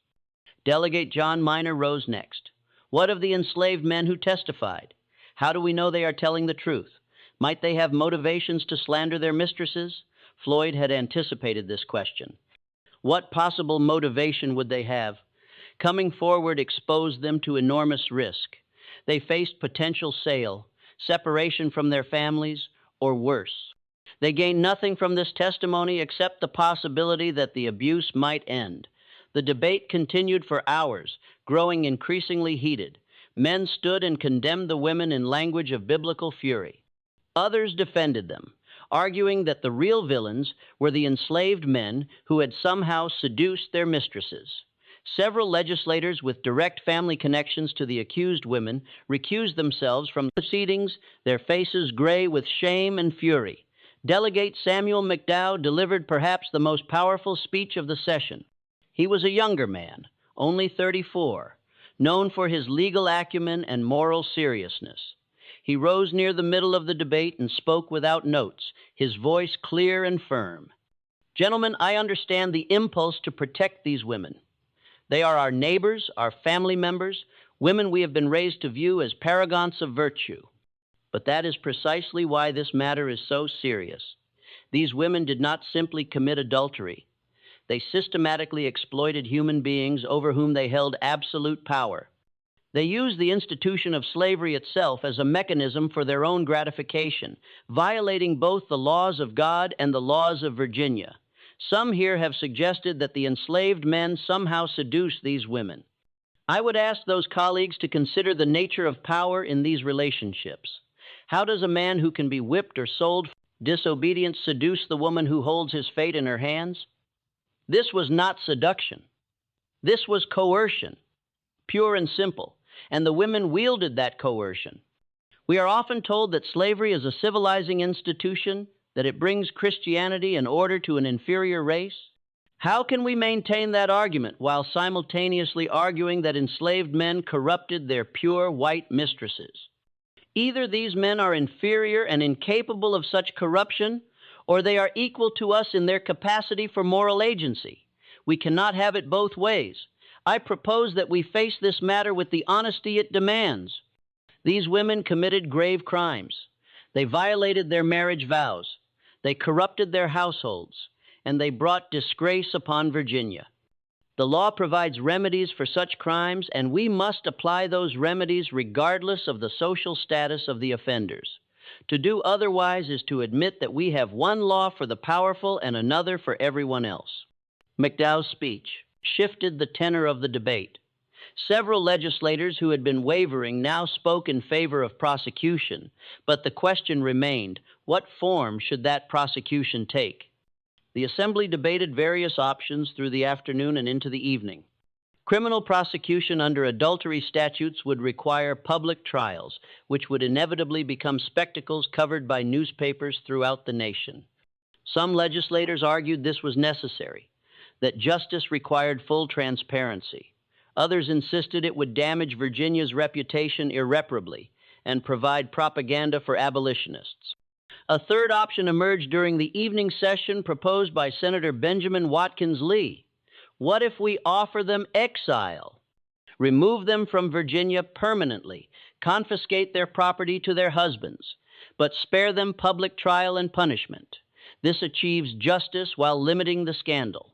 Delegate John Minor rose next. "What of the enslaved men who testified? How do we know they are telling the truth? Might they have motivations to slander their mistresses?" Floyd had anticipated this question. What possible motivation would they have? Coming forward exposed them to enormous risk. They faced potential sale, separation from their families, or worse. They gained nothing from this testimony except the possibility that the abuse might end. The debate continued for hours, growing increasingly heated. Men stood and condemned the women in language of biblical fury. Others defended them, arguing that the real villains were the enslaved men who had somehow seduced their mistresses. Several legislators with direct family connections to the accused women recused themselves from the proceedings, their faces gray with shame and fury. Delegate Samuel McDowell delivered perhaps the most powerful speech of the session. He was a younger man, only 34, known for his legal acumen and moral seriousness. He rose near the middle of the debate and spoke without notes, his voice clear and firm. "Gentlemen, I understand the impulse to protect these women. They are our neighbors, our family members, women we have been raised to view as paragons of virtue. But that is precisely why this matter is so serious. These women did not simply commit adultery. They systematically exploited human beings over whom they held absolute power. They used the institution of slavery itself as a mechanism for their own gratification, violating both the laws of God and the laws of Virginia. Some here have suggested that the enslaved men somehow seduced these women. I would ask those colleagues to consider the nature of power in these relationships. How does a man who can be whipped or sold for disobedience seduce the woman who holds his fate in her hands? This was not seduction. This was coercion, pure and simple, and the women wielded that coercion. We are often told that slavery is a civilizing institution, that it brings Christianity and order to an inferior race. How can we maintain that argument while simultaneously arguing that enslaved men corrupted their pure white mistresses? Either these men are inferior and incapable of such corruption, or they are equal to us in their capacity for moral agency. We cannot have it both ways. I propose that we face this matter with the honesty it demands. These women committed grave crimes. They violated their marriage vows. They corrupted their households, and they brought disgrace upon Virginia. The law provides remedies for such crimes, and we must apply those remedies regardless of the social status of the offenders. To do otherwise is to admit that we have one law for the powerful and another for everyone else. McDowell's speech shifted the tenor of the debate. Several legislators who had been wavering now spoke in favor of prosecution, but the question remained, what form should that prosecution take? The Assembly debated various options through the afternoon and into the evening. Criminal prosecution under adultery statutes would require public trials, which would inevitably become spectacles covered by newspapers throughout the nation. Some legislators argued this was necessary, that justice required full transparency. Others insisted it would damage Virginia's reputation irreparably and provide propaganda for abolitionists. A third option emerged during the evening session proposed by Senator Benjamin Watkins Lee. What if we offer them exile? Remove them from Virginia permanently, confiscate their property to their husbands, but spare them public trial and punishment. This achieves justice while limiting the scandal.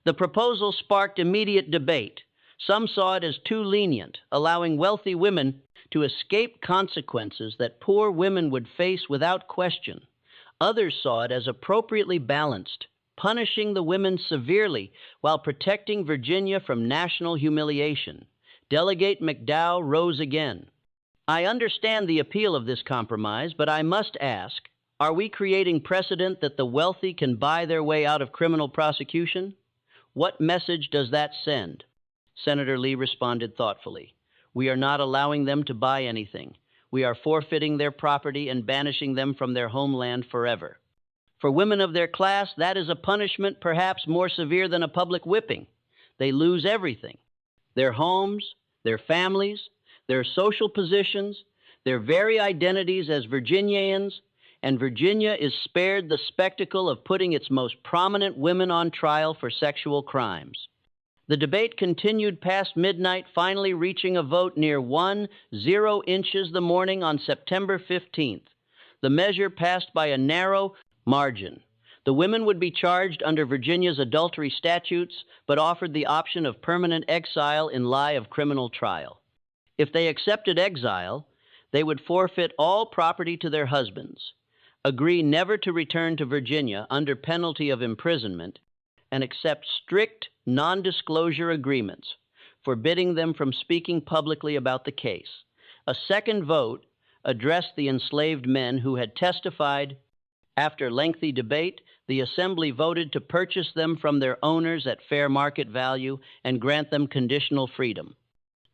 The proposal sparked immediate debate. Some saw it as too lenient, allowing wealthy women to escape consequences that poor women would face without question. Others saw it as appropriately balanced, punishing the women severely while protecting Virginia from national humiliation. Delegate McDowell rose again. I understand the appeal of this compromise, but I must ask, are we creating precedent that the wealthy can buy their way out of criminal prosecution? What message does that send? Senator Lee responded thoughtfully. We are not allowing them to buy anything. We are forfeiting their property and banishing them from their homeland forever. For women of their class, that is a punishment perhaps more severe than a public whipping. They lose everything: their homes, their families, their social positions, their very identities as Virginians, and Virginia is spared the spectacle of putting its most prominent women on trial for sexual crimes. The debate continued past midnight, finally reaching a vote near 1-0 inches the morning on September 15th. The measure passed by a narrow margin. The women would be charged under Virginia's adultery statutes, but offered the option of permanent exile in lieu of criminal trial. If they accepted exile, they would forfeit all property to their husbands, agree never to return to Virginia under penalty of imprisonment, and accept strict non-disclosure agreements, forbidding them from speaking publicly about the case. A second vote addressed the enslaved men who had testified. After lengthy debate, the Assembly voted to purchase them from their owners at fair market value and grant them conditional freedom.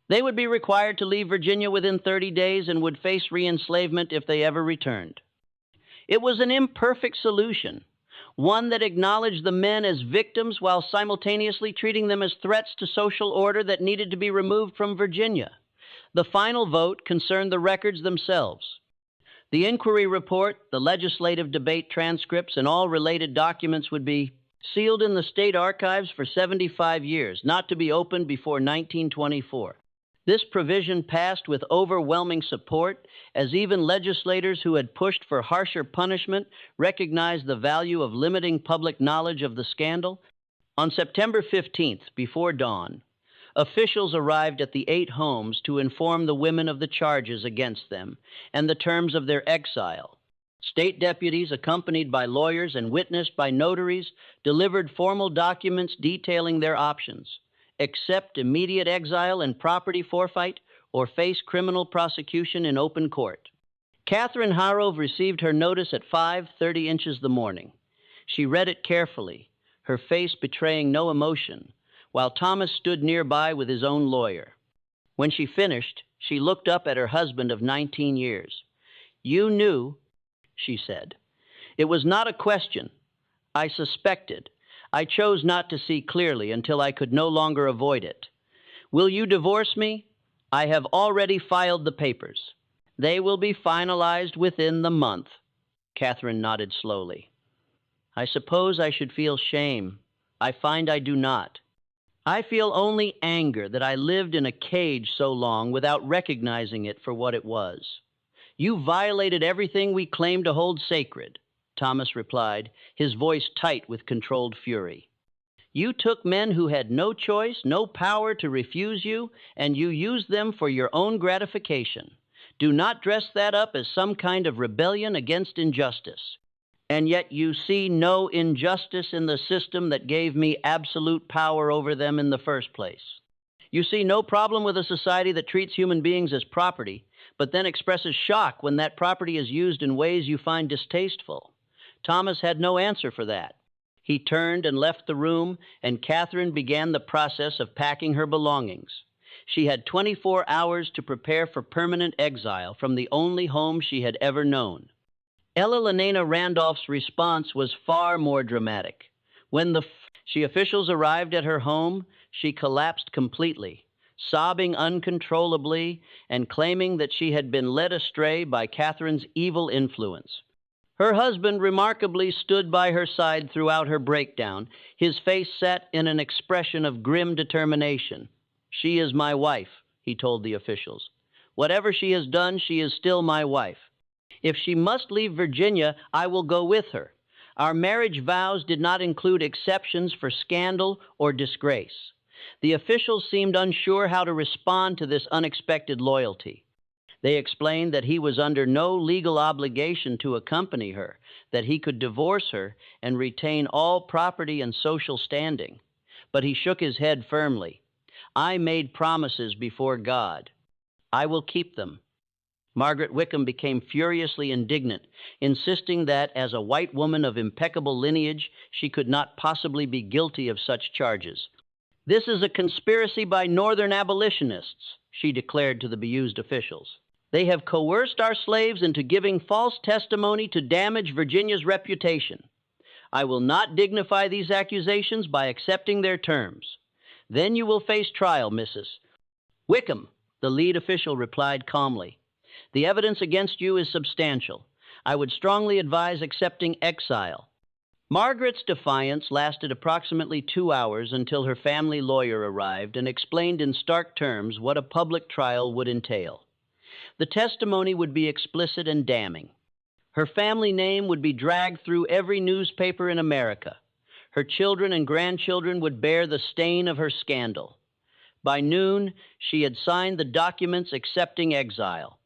They would be required to leave Virginia within 30 days and would face re-enslavement if they ever returned. It was an imperfect solution, one that acknowledged the men as victims while simultaneously treating them as threats to social order that needed to be removed from Virginia. The final vote concerned the records themselves. The inquiry report, the legislative debate transcripts, and all related documents would be sealed in the state archives for 75 years, not to be opened before 1924. This provision passed with overwhelming support, as even legislators who had pushed for harsher punishment recognized the value of limiting public knowledge of the scandal. On September 15th, before dawn, officials arrived at the 8 homes to inform the women of the charges against them and the terms of their exile. State deputies, accompanied by lawyers and witnessed by notaries, delivered formal documents detailing their options: accept immediate exile and property forfeit, or face criminal prosecution in open court. Catherine Harrove received her notice at 5:30 inches the morning. She read it carefully, her face betraying no emotion, while Thomas stood nearby with his own lawyer. When she finished, she looked up at her husband of 19 years. "You knew," she said. "It was not a question. I suspected. I chose not to see clearly until I could no longer avoid it. Will you divorce me? I have already filed the papers. They will be finalized within the month." Catherine nodded slowly. "I suppose I should feel shame. I find I do not. I feel only anger that I lived in a cage so long without recognizing it for what it was." "You violated everything we claim to hold sacred," Thomas replied, his voice tight with controlled fury. "You took men who had no choice, no power to refuse you, and you used them for your own gratification. Do not dress that up as some kind of rebellion against injustice. And yet you see no injustice in the system that gave me absolute power over them in the first place. You see no problem with a society that treats human beings as property, but then expresses shock when that property is used in ways you find distasteful." Thomas had no answer for that. He turned and left the room, and Catherine began the process of packing her belongings. She had 24 hours to prepare for permanent exile from the only home she had ever known. Ella Lenana Randolph's response was far more dramatic. When the officials arrived at her home, she collapsed completely, sobbing uncontrollably and claiming that she had been led astray by Catherine's evil influence. Her husband remarkably stood by her side throughout her breakdown, his face set in an expression of grim determination. "She is my wife," he told the officials. "Whatever she has done, she is still my wife. If she must leave Virginia, I will go with her. Our marriage vows did not include exceptions for scandal or disgrace." The officials seemed unsure how to respond to this unexpected loyalty. They explained that he was under no legal obligation to accompany her, that he could divorce her and retain all property and social standing. But he shook his head firmly. "I made promises before God. I will keep them." Margaret Wickham became furiously indignant, insisting that, as a white woman of impeccable lineage, she could not possibly be guilty of such charges. "This is a conspiracy by Northern abolitionists," she declared to the bemused officials. "They have coerced our slaves into giving false testimony to damage Virginia's reputation. I will not dignify these accusations by accepting their terms. Then you will face trial, Mrs. Wickham," the lead official replied calmly. "The evidence against you is substantial. I would strongly advise accepting exile." Margaret's defiance lasted approximately 2 hours until her family lawyer arrived and explained in stark terms what a public trial would entail. The testimony would be explicit and damning. Her family name would be dragged through every newspaper in America. Her children and grandchildren would bear the stain of her scandal. By noon, she had signed the documents accepting exile.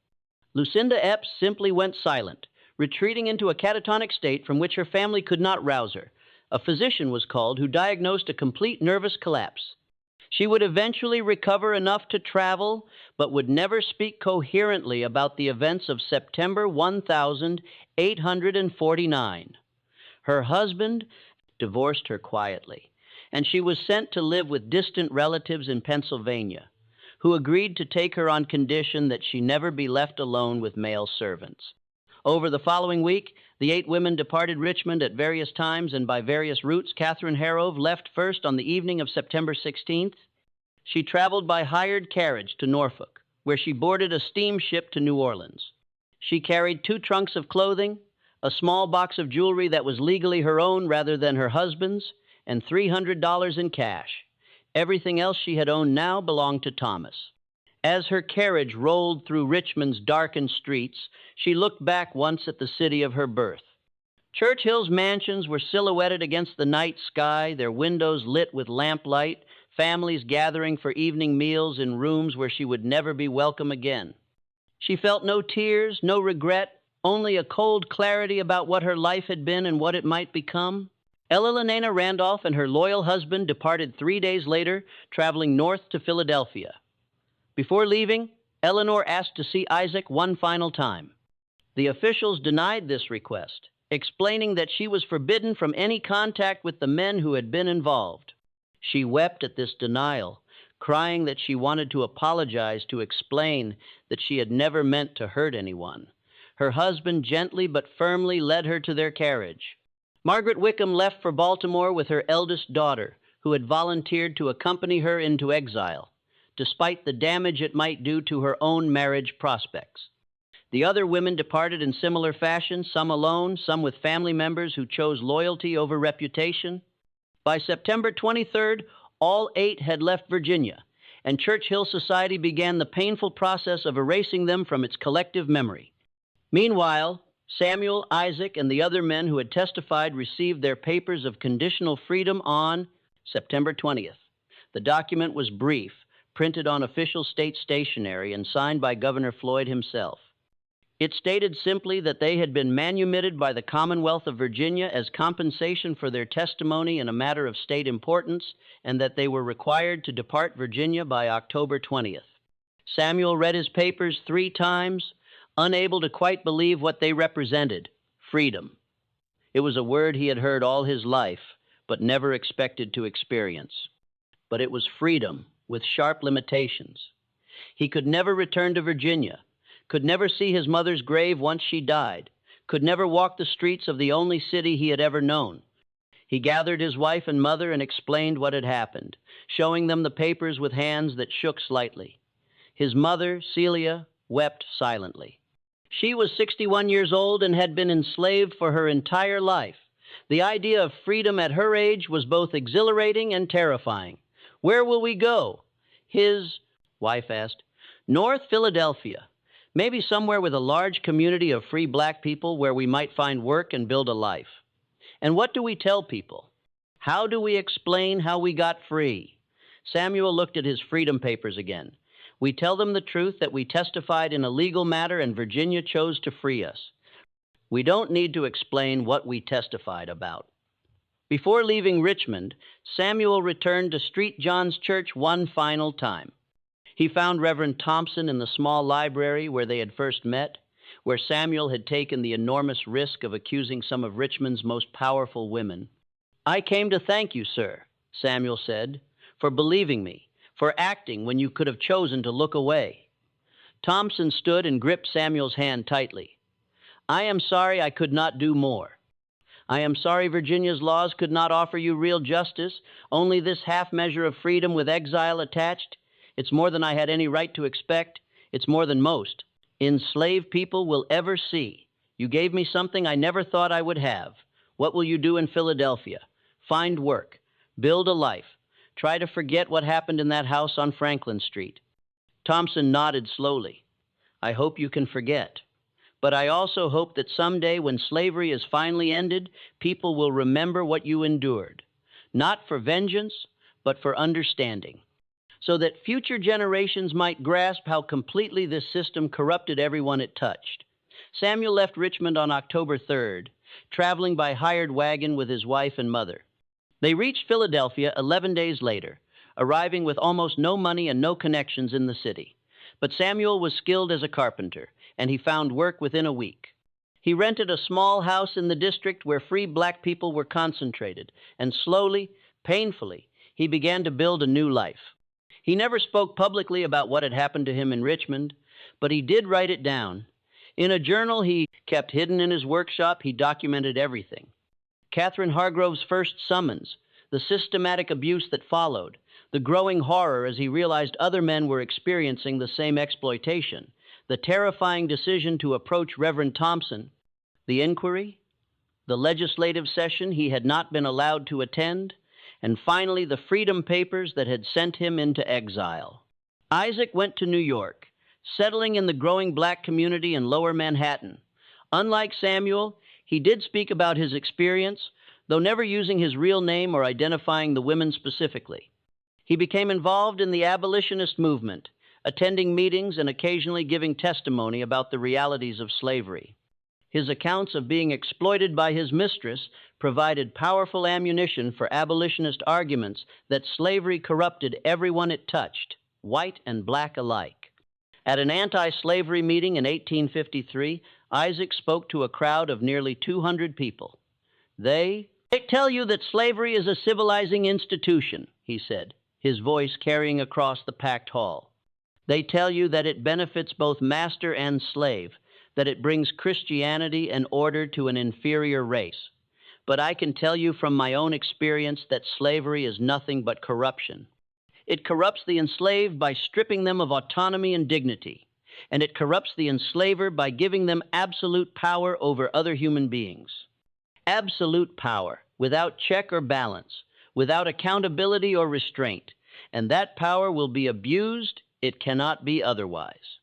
Lucinda Epps simply went silent, retreating into a catatonic state from which her family could not rouse her. A physician was called who diagnosed a complete nervous collapse. She would eventually recover enough to travel, but would never speak coherently about the events of September 1849. Her husband divorced her quietly, and she was sent to live with distant relatives in Pennsylvania, who agreed to take her on condition that she never be left alone with male servants. Over the following week, the 8 women departed Richmond at various times and by various routes. Catherine Harrove left first on the evening of September 16th. She traveled by hired carriage to Norfolk, where she boarded a steamship to New Orleans. She carried 2 trunks of clothing, a small box of jewelry that was legally her own rather than her husband's, and $300 in cash. Everything else she had owned now belonged to Thomas. As her carriage rolled through Richmond's darkened streets, she looked back once at the city of her birth. Churchill's mansions were silhouetted against the night sky, their windows lit with lamplight, families gathering for evening meals in rooms where she would never be welcome again. She felt no tears, no regret, only a cold clarity about what her life had been and what it might become. Ella Randolph and her loyal husband departed 3 days later, traveling north to Philadelphia. Before leaving, Eleanor asked to see Isaac one final time. The officials denied this request, explaining that she was forbidden from any contact with the men who had been involved. She wept at this denial, crying that she wanted to apologize to explain that she had never meant to hurt anyone. Her husband gently but firmly led her to their carriage. Margaret Wickham left for Baltimore with her eldest daughter, who had volunteered to accompany her into exile, despite the damage it might do to her own marriage prospects. The other women departed in similar fashion, some alone, some with family members who chose loyalty over reputation. By September 23rd, all 8 had left Virginia, and Churchill Society began the painful process of erasing them from its collective memory. Meanwhile, Samuel, Isaac, and the other men who had testified received their papers of conditional freedom on September 20th. The document was brief, printed on official state stationery, and signed by Governor Floyd himself. It stated simply that they had been manumitted by the Commonwealth of Virginia as compensation for their testimony in a matter of state importance, and that they were required to depart Virginia by October 20th. Samuel read his papers 3 times, unable to quite believe what they represented: freedom. It was a word he had heard all his life, but never expected to experience. But it was freedom, with sharp limitations. He could never return to Virginia, could never see his mother's grave once she died, could never walk the streets of the only city he had ever known. He gathered his wife and mother and explained what had happened, showing them the papers with hands that shook slightly. His mother, Celia, wept silently. She was 61 years old and had been enslaved for her entire life. The idea of freedom at her age was both exhilarating and terrifying. "Where will we go?" His wife asked. "North Philadelphia. Maybe somewhere with a large community of free black people where we might find work and build a life." And what do we tell people? How do we explain how we got free? Samuel looked at his freedom papers again. We tell them the truth that we testified in a legal matter and Virginia chose to free us. We don't need to explain what we testified about. Before leaving Richmond, Samuel returned to St. John's Church one final time. He found Reverend Thompson in the small library where they had first met, where Samuel had taken the enormous risk of accusing some of Richmond's most powerful women. "I came to thank you, sir," Samuel said, "for believing me, for acting when you could have chosen to look away." Thompson stood and gripped Samuel's hand tightly. "I am sorry I could not do more. I am sorry Virginia's laws could not offer you real justice, only this half measure of freedom with exile attached. It's more than I had any right to expect. It's more than most enslaved people will ever see. You gave me something I never thought I would have. What will you do in Philadelphia? Find work. Build a life. Try to forget what happened in that house on Franklin Street." Thompson nodded slowly. "I hope you can forget. But I also hope that someday when slavery is finally ended, people will remember what you endured, not for vengeance, but for understanding, so that future generations might grasp how completely this system corrupted everyone it touched." Samuel left Richmond on October 3rd, traveling by hired wagon with his wife and mother. They reached Philadelphia 11 days later, arriving with almost no money and no connections in the city. But Samuel was skilled as a carpenter, and he found work within a week. He rented a small house in the district where free black people were concentrated, and slowly, painfully, he began to build a new life. He never spoke publicly about what had happened to him in Richmond, but he did write it down. In a journal he kept hidden in his workshop, he documented everything. Catherine Hargrove's first summons, the systematic abuse that followed, the growing horror as he realized other men were experiencing the same exploitation, the terrifying decision to approach Reverend Thompson, the inquiry, the legislative session he had not been allowed to attend, and finally the freedom papers that had sent him into exile. Isaac went to New York, settling in the growing black community in Lower Manhattan. Unlike Samuel, he did speak about his experience, though never using his real name or identifying the women specifically. He became involved in the abolitionist movement, attending meetings and occasionally giving testimony about the realities of slavery. His accounts of being exploited by his mistress provided powerful ammunition for abolitionist arguments that slavery corrupted everyone it touched, white and black alike. At an anti-slavery meeting in 1853, Isaac spoke to a crowd of nearly 200 people. They tell you that slavery is a civilizing institution, he said, his voice carrying across the packed hall. They tell you that it benefits both master and slave, that it brings Christianity and order to an inferior race. But I can tell you from my own experience that slavery is nothing but corruption. It corrupts the enslaved by stripping them of autonomy and dignity, and it corrupts the enslaver by giving them absolute power over other human beings. Absolute power, without check or balance, without accountability or restraint, and that power will be abused. It cannot be otherwise.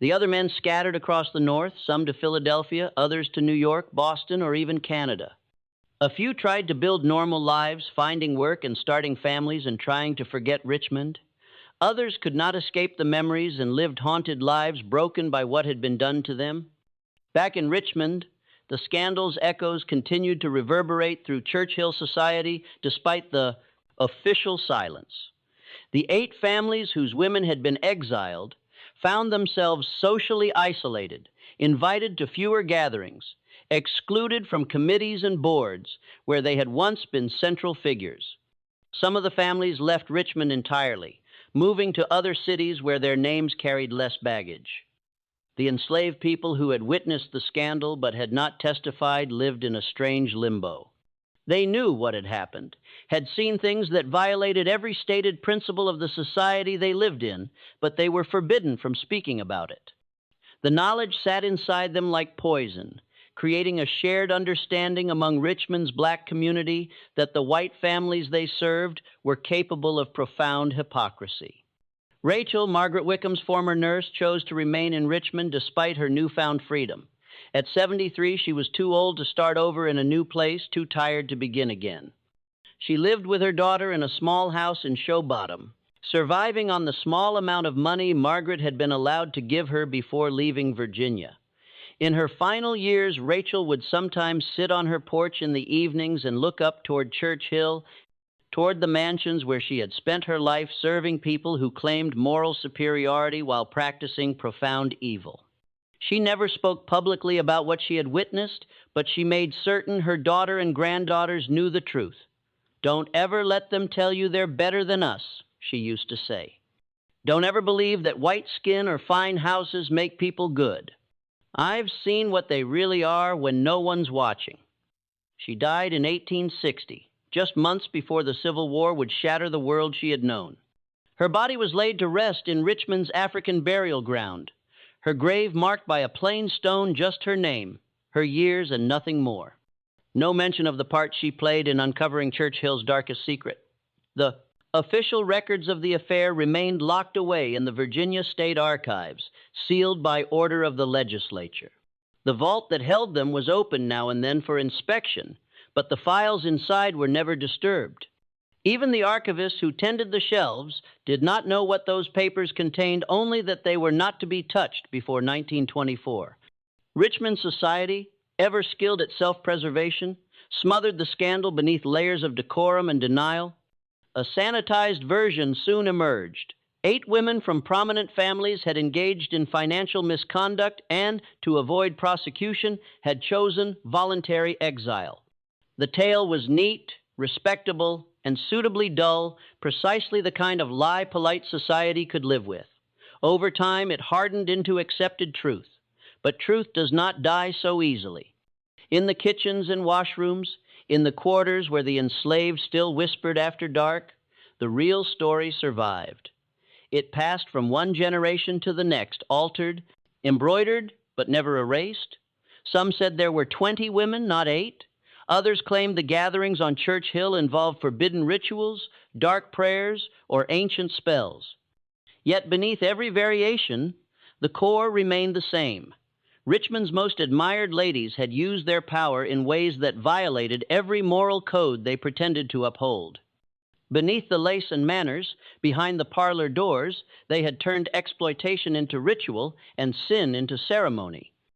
The other men scattered across the North, some to Philadelphia, others to New York, Boston, or even Canada. A few tried to build normal lives, finding work and starting families and trying to forget Richmond. Others could not escape the memories and lived haunted lives broken by what had been done to them. Back in Richmond, the scandal's echoes continued to reverberate through Churchill society despite the official silence. The 8 families whose women had been exiled found themselves socially isolated, invited to fewer gatherings, excluded from committees and boards where they had once been central figures. Some of the families left Richmond entirely, moving to other cities where their names carried less baggage. The enslaved people who had witnessed the scandal but had not testified lived in a strange limbo. They knew what had happened, had seen things that violated every stated principle of the society they lived in, but they were forbidden from speaking about it. The knowledge sat inside them like poison, creating a shared understanding among Richmond's black community that the white families they served were capable of profound hypocrisy. Rachel, Margaret Wickham's former nurse, chose to remain in Richmond despite her newfound freedom. At 73, she was too old to start over in a new place, too tired to begin again. She lived with her daughter in a small house in Showbottom, surviving on the small amount of money Margaret had been allowed to give her before leaving Virginia. In her final years, Rachel would sometimes sit on her porch in the evenings and look up toward Church Hill, toward the mansions where she had spent her life serving people who claimed moral superiority while practicing profound evil. She never spoke publicly about what she had witnessed, but she made certain her daughter and granddaughters knew the truth. "Don't ever let them tell you they're better than us," she used to say. "Don't ever believe that white skin or fine houses make people good. I've seen what they really are when no one's watching." She died in 1860, just months before the Civil War would shatter the world she had known. Her body was laid to rest in Richmond's African burial ground, her grave marked by a plain stone, just her name, her years, and nothing more. No mention of the part she played in uncovering Churchill's darkest secret. The official records of the affair remained locked away in the Virginia State Archives, sealed by order of the legislature. The vault that held them was opened now and then for inspection, but the files inside were never disturbed. Even the archivist who tended the shelves did not know what those papers contained, only that they were not to be touched before 1924. Richmond society, ever skilled at self-preservation, smothered the scandal beneath layers of decorum and denial. A sanitized version soon emerged. 8 women from prominent families had engaged in financial misconduct and, to avoid prosecution, had chosen voluntary exile. The tale was neat, respectable, and suitably dull, precisely the kind of lie polite society could live with. Over time, it hardened into accepted truth. But truth does not die so easily. In the kitchens and washrooms, in the quarters where the enslaved still whispered after dark, the real story survived. It passed from one generation to the next, altered, embroidered, but never erased. Some said there were 20 women, not 8. Others claimed the gatherings on Church Hill involved forbidden rituals, dark prayers, or ancient spells. Yet beneath every variation, the core remained the same. Richmond's most admired ladies had used their power in ways that violated every moral code they pretended to uphold. Beneath the lace and manners, behind the parlor doors, they had turned exploitation into ritual and sin into ceremony.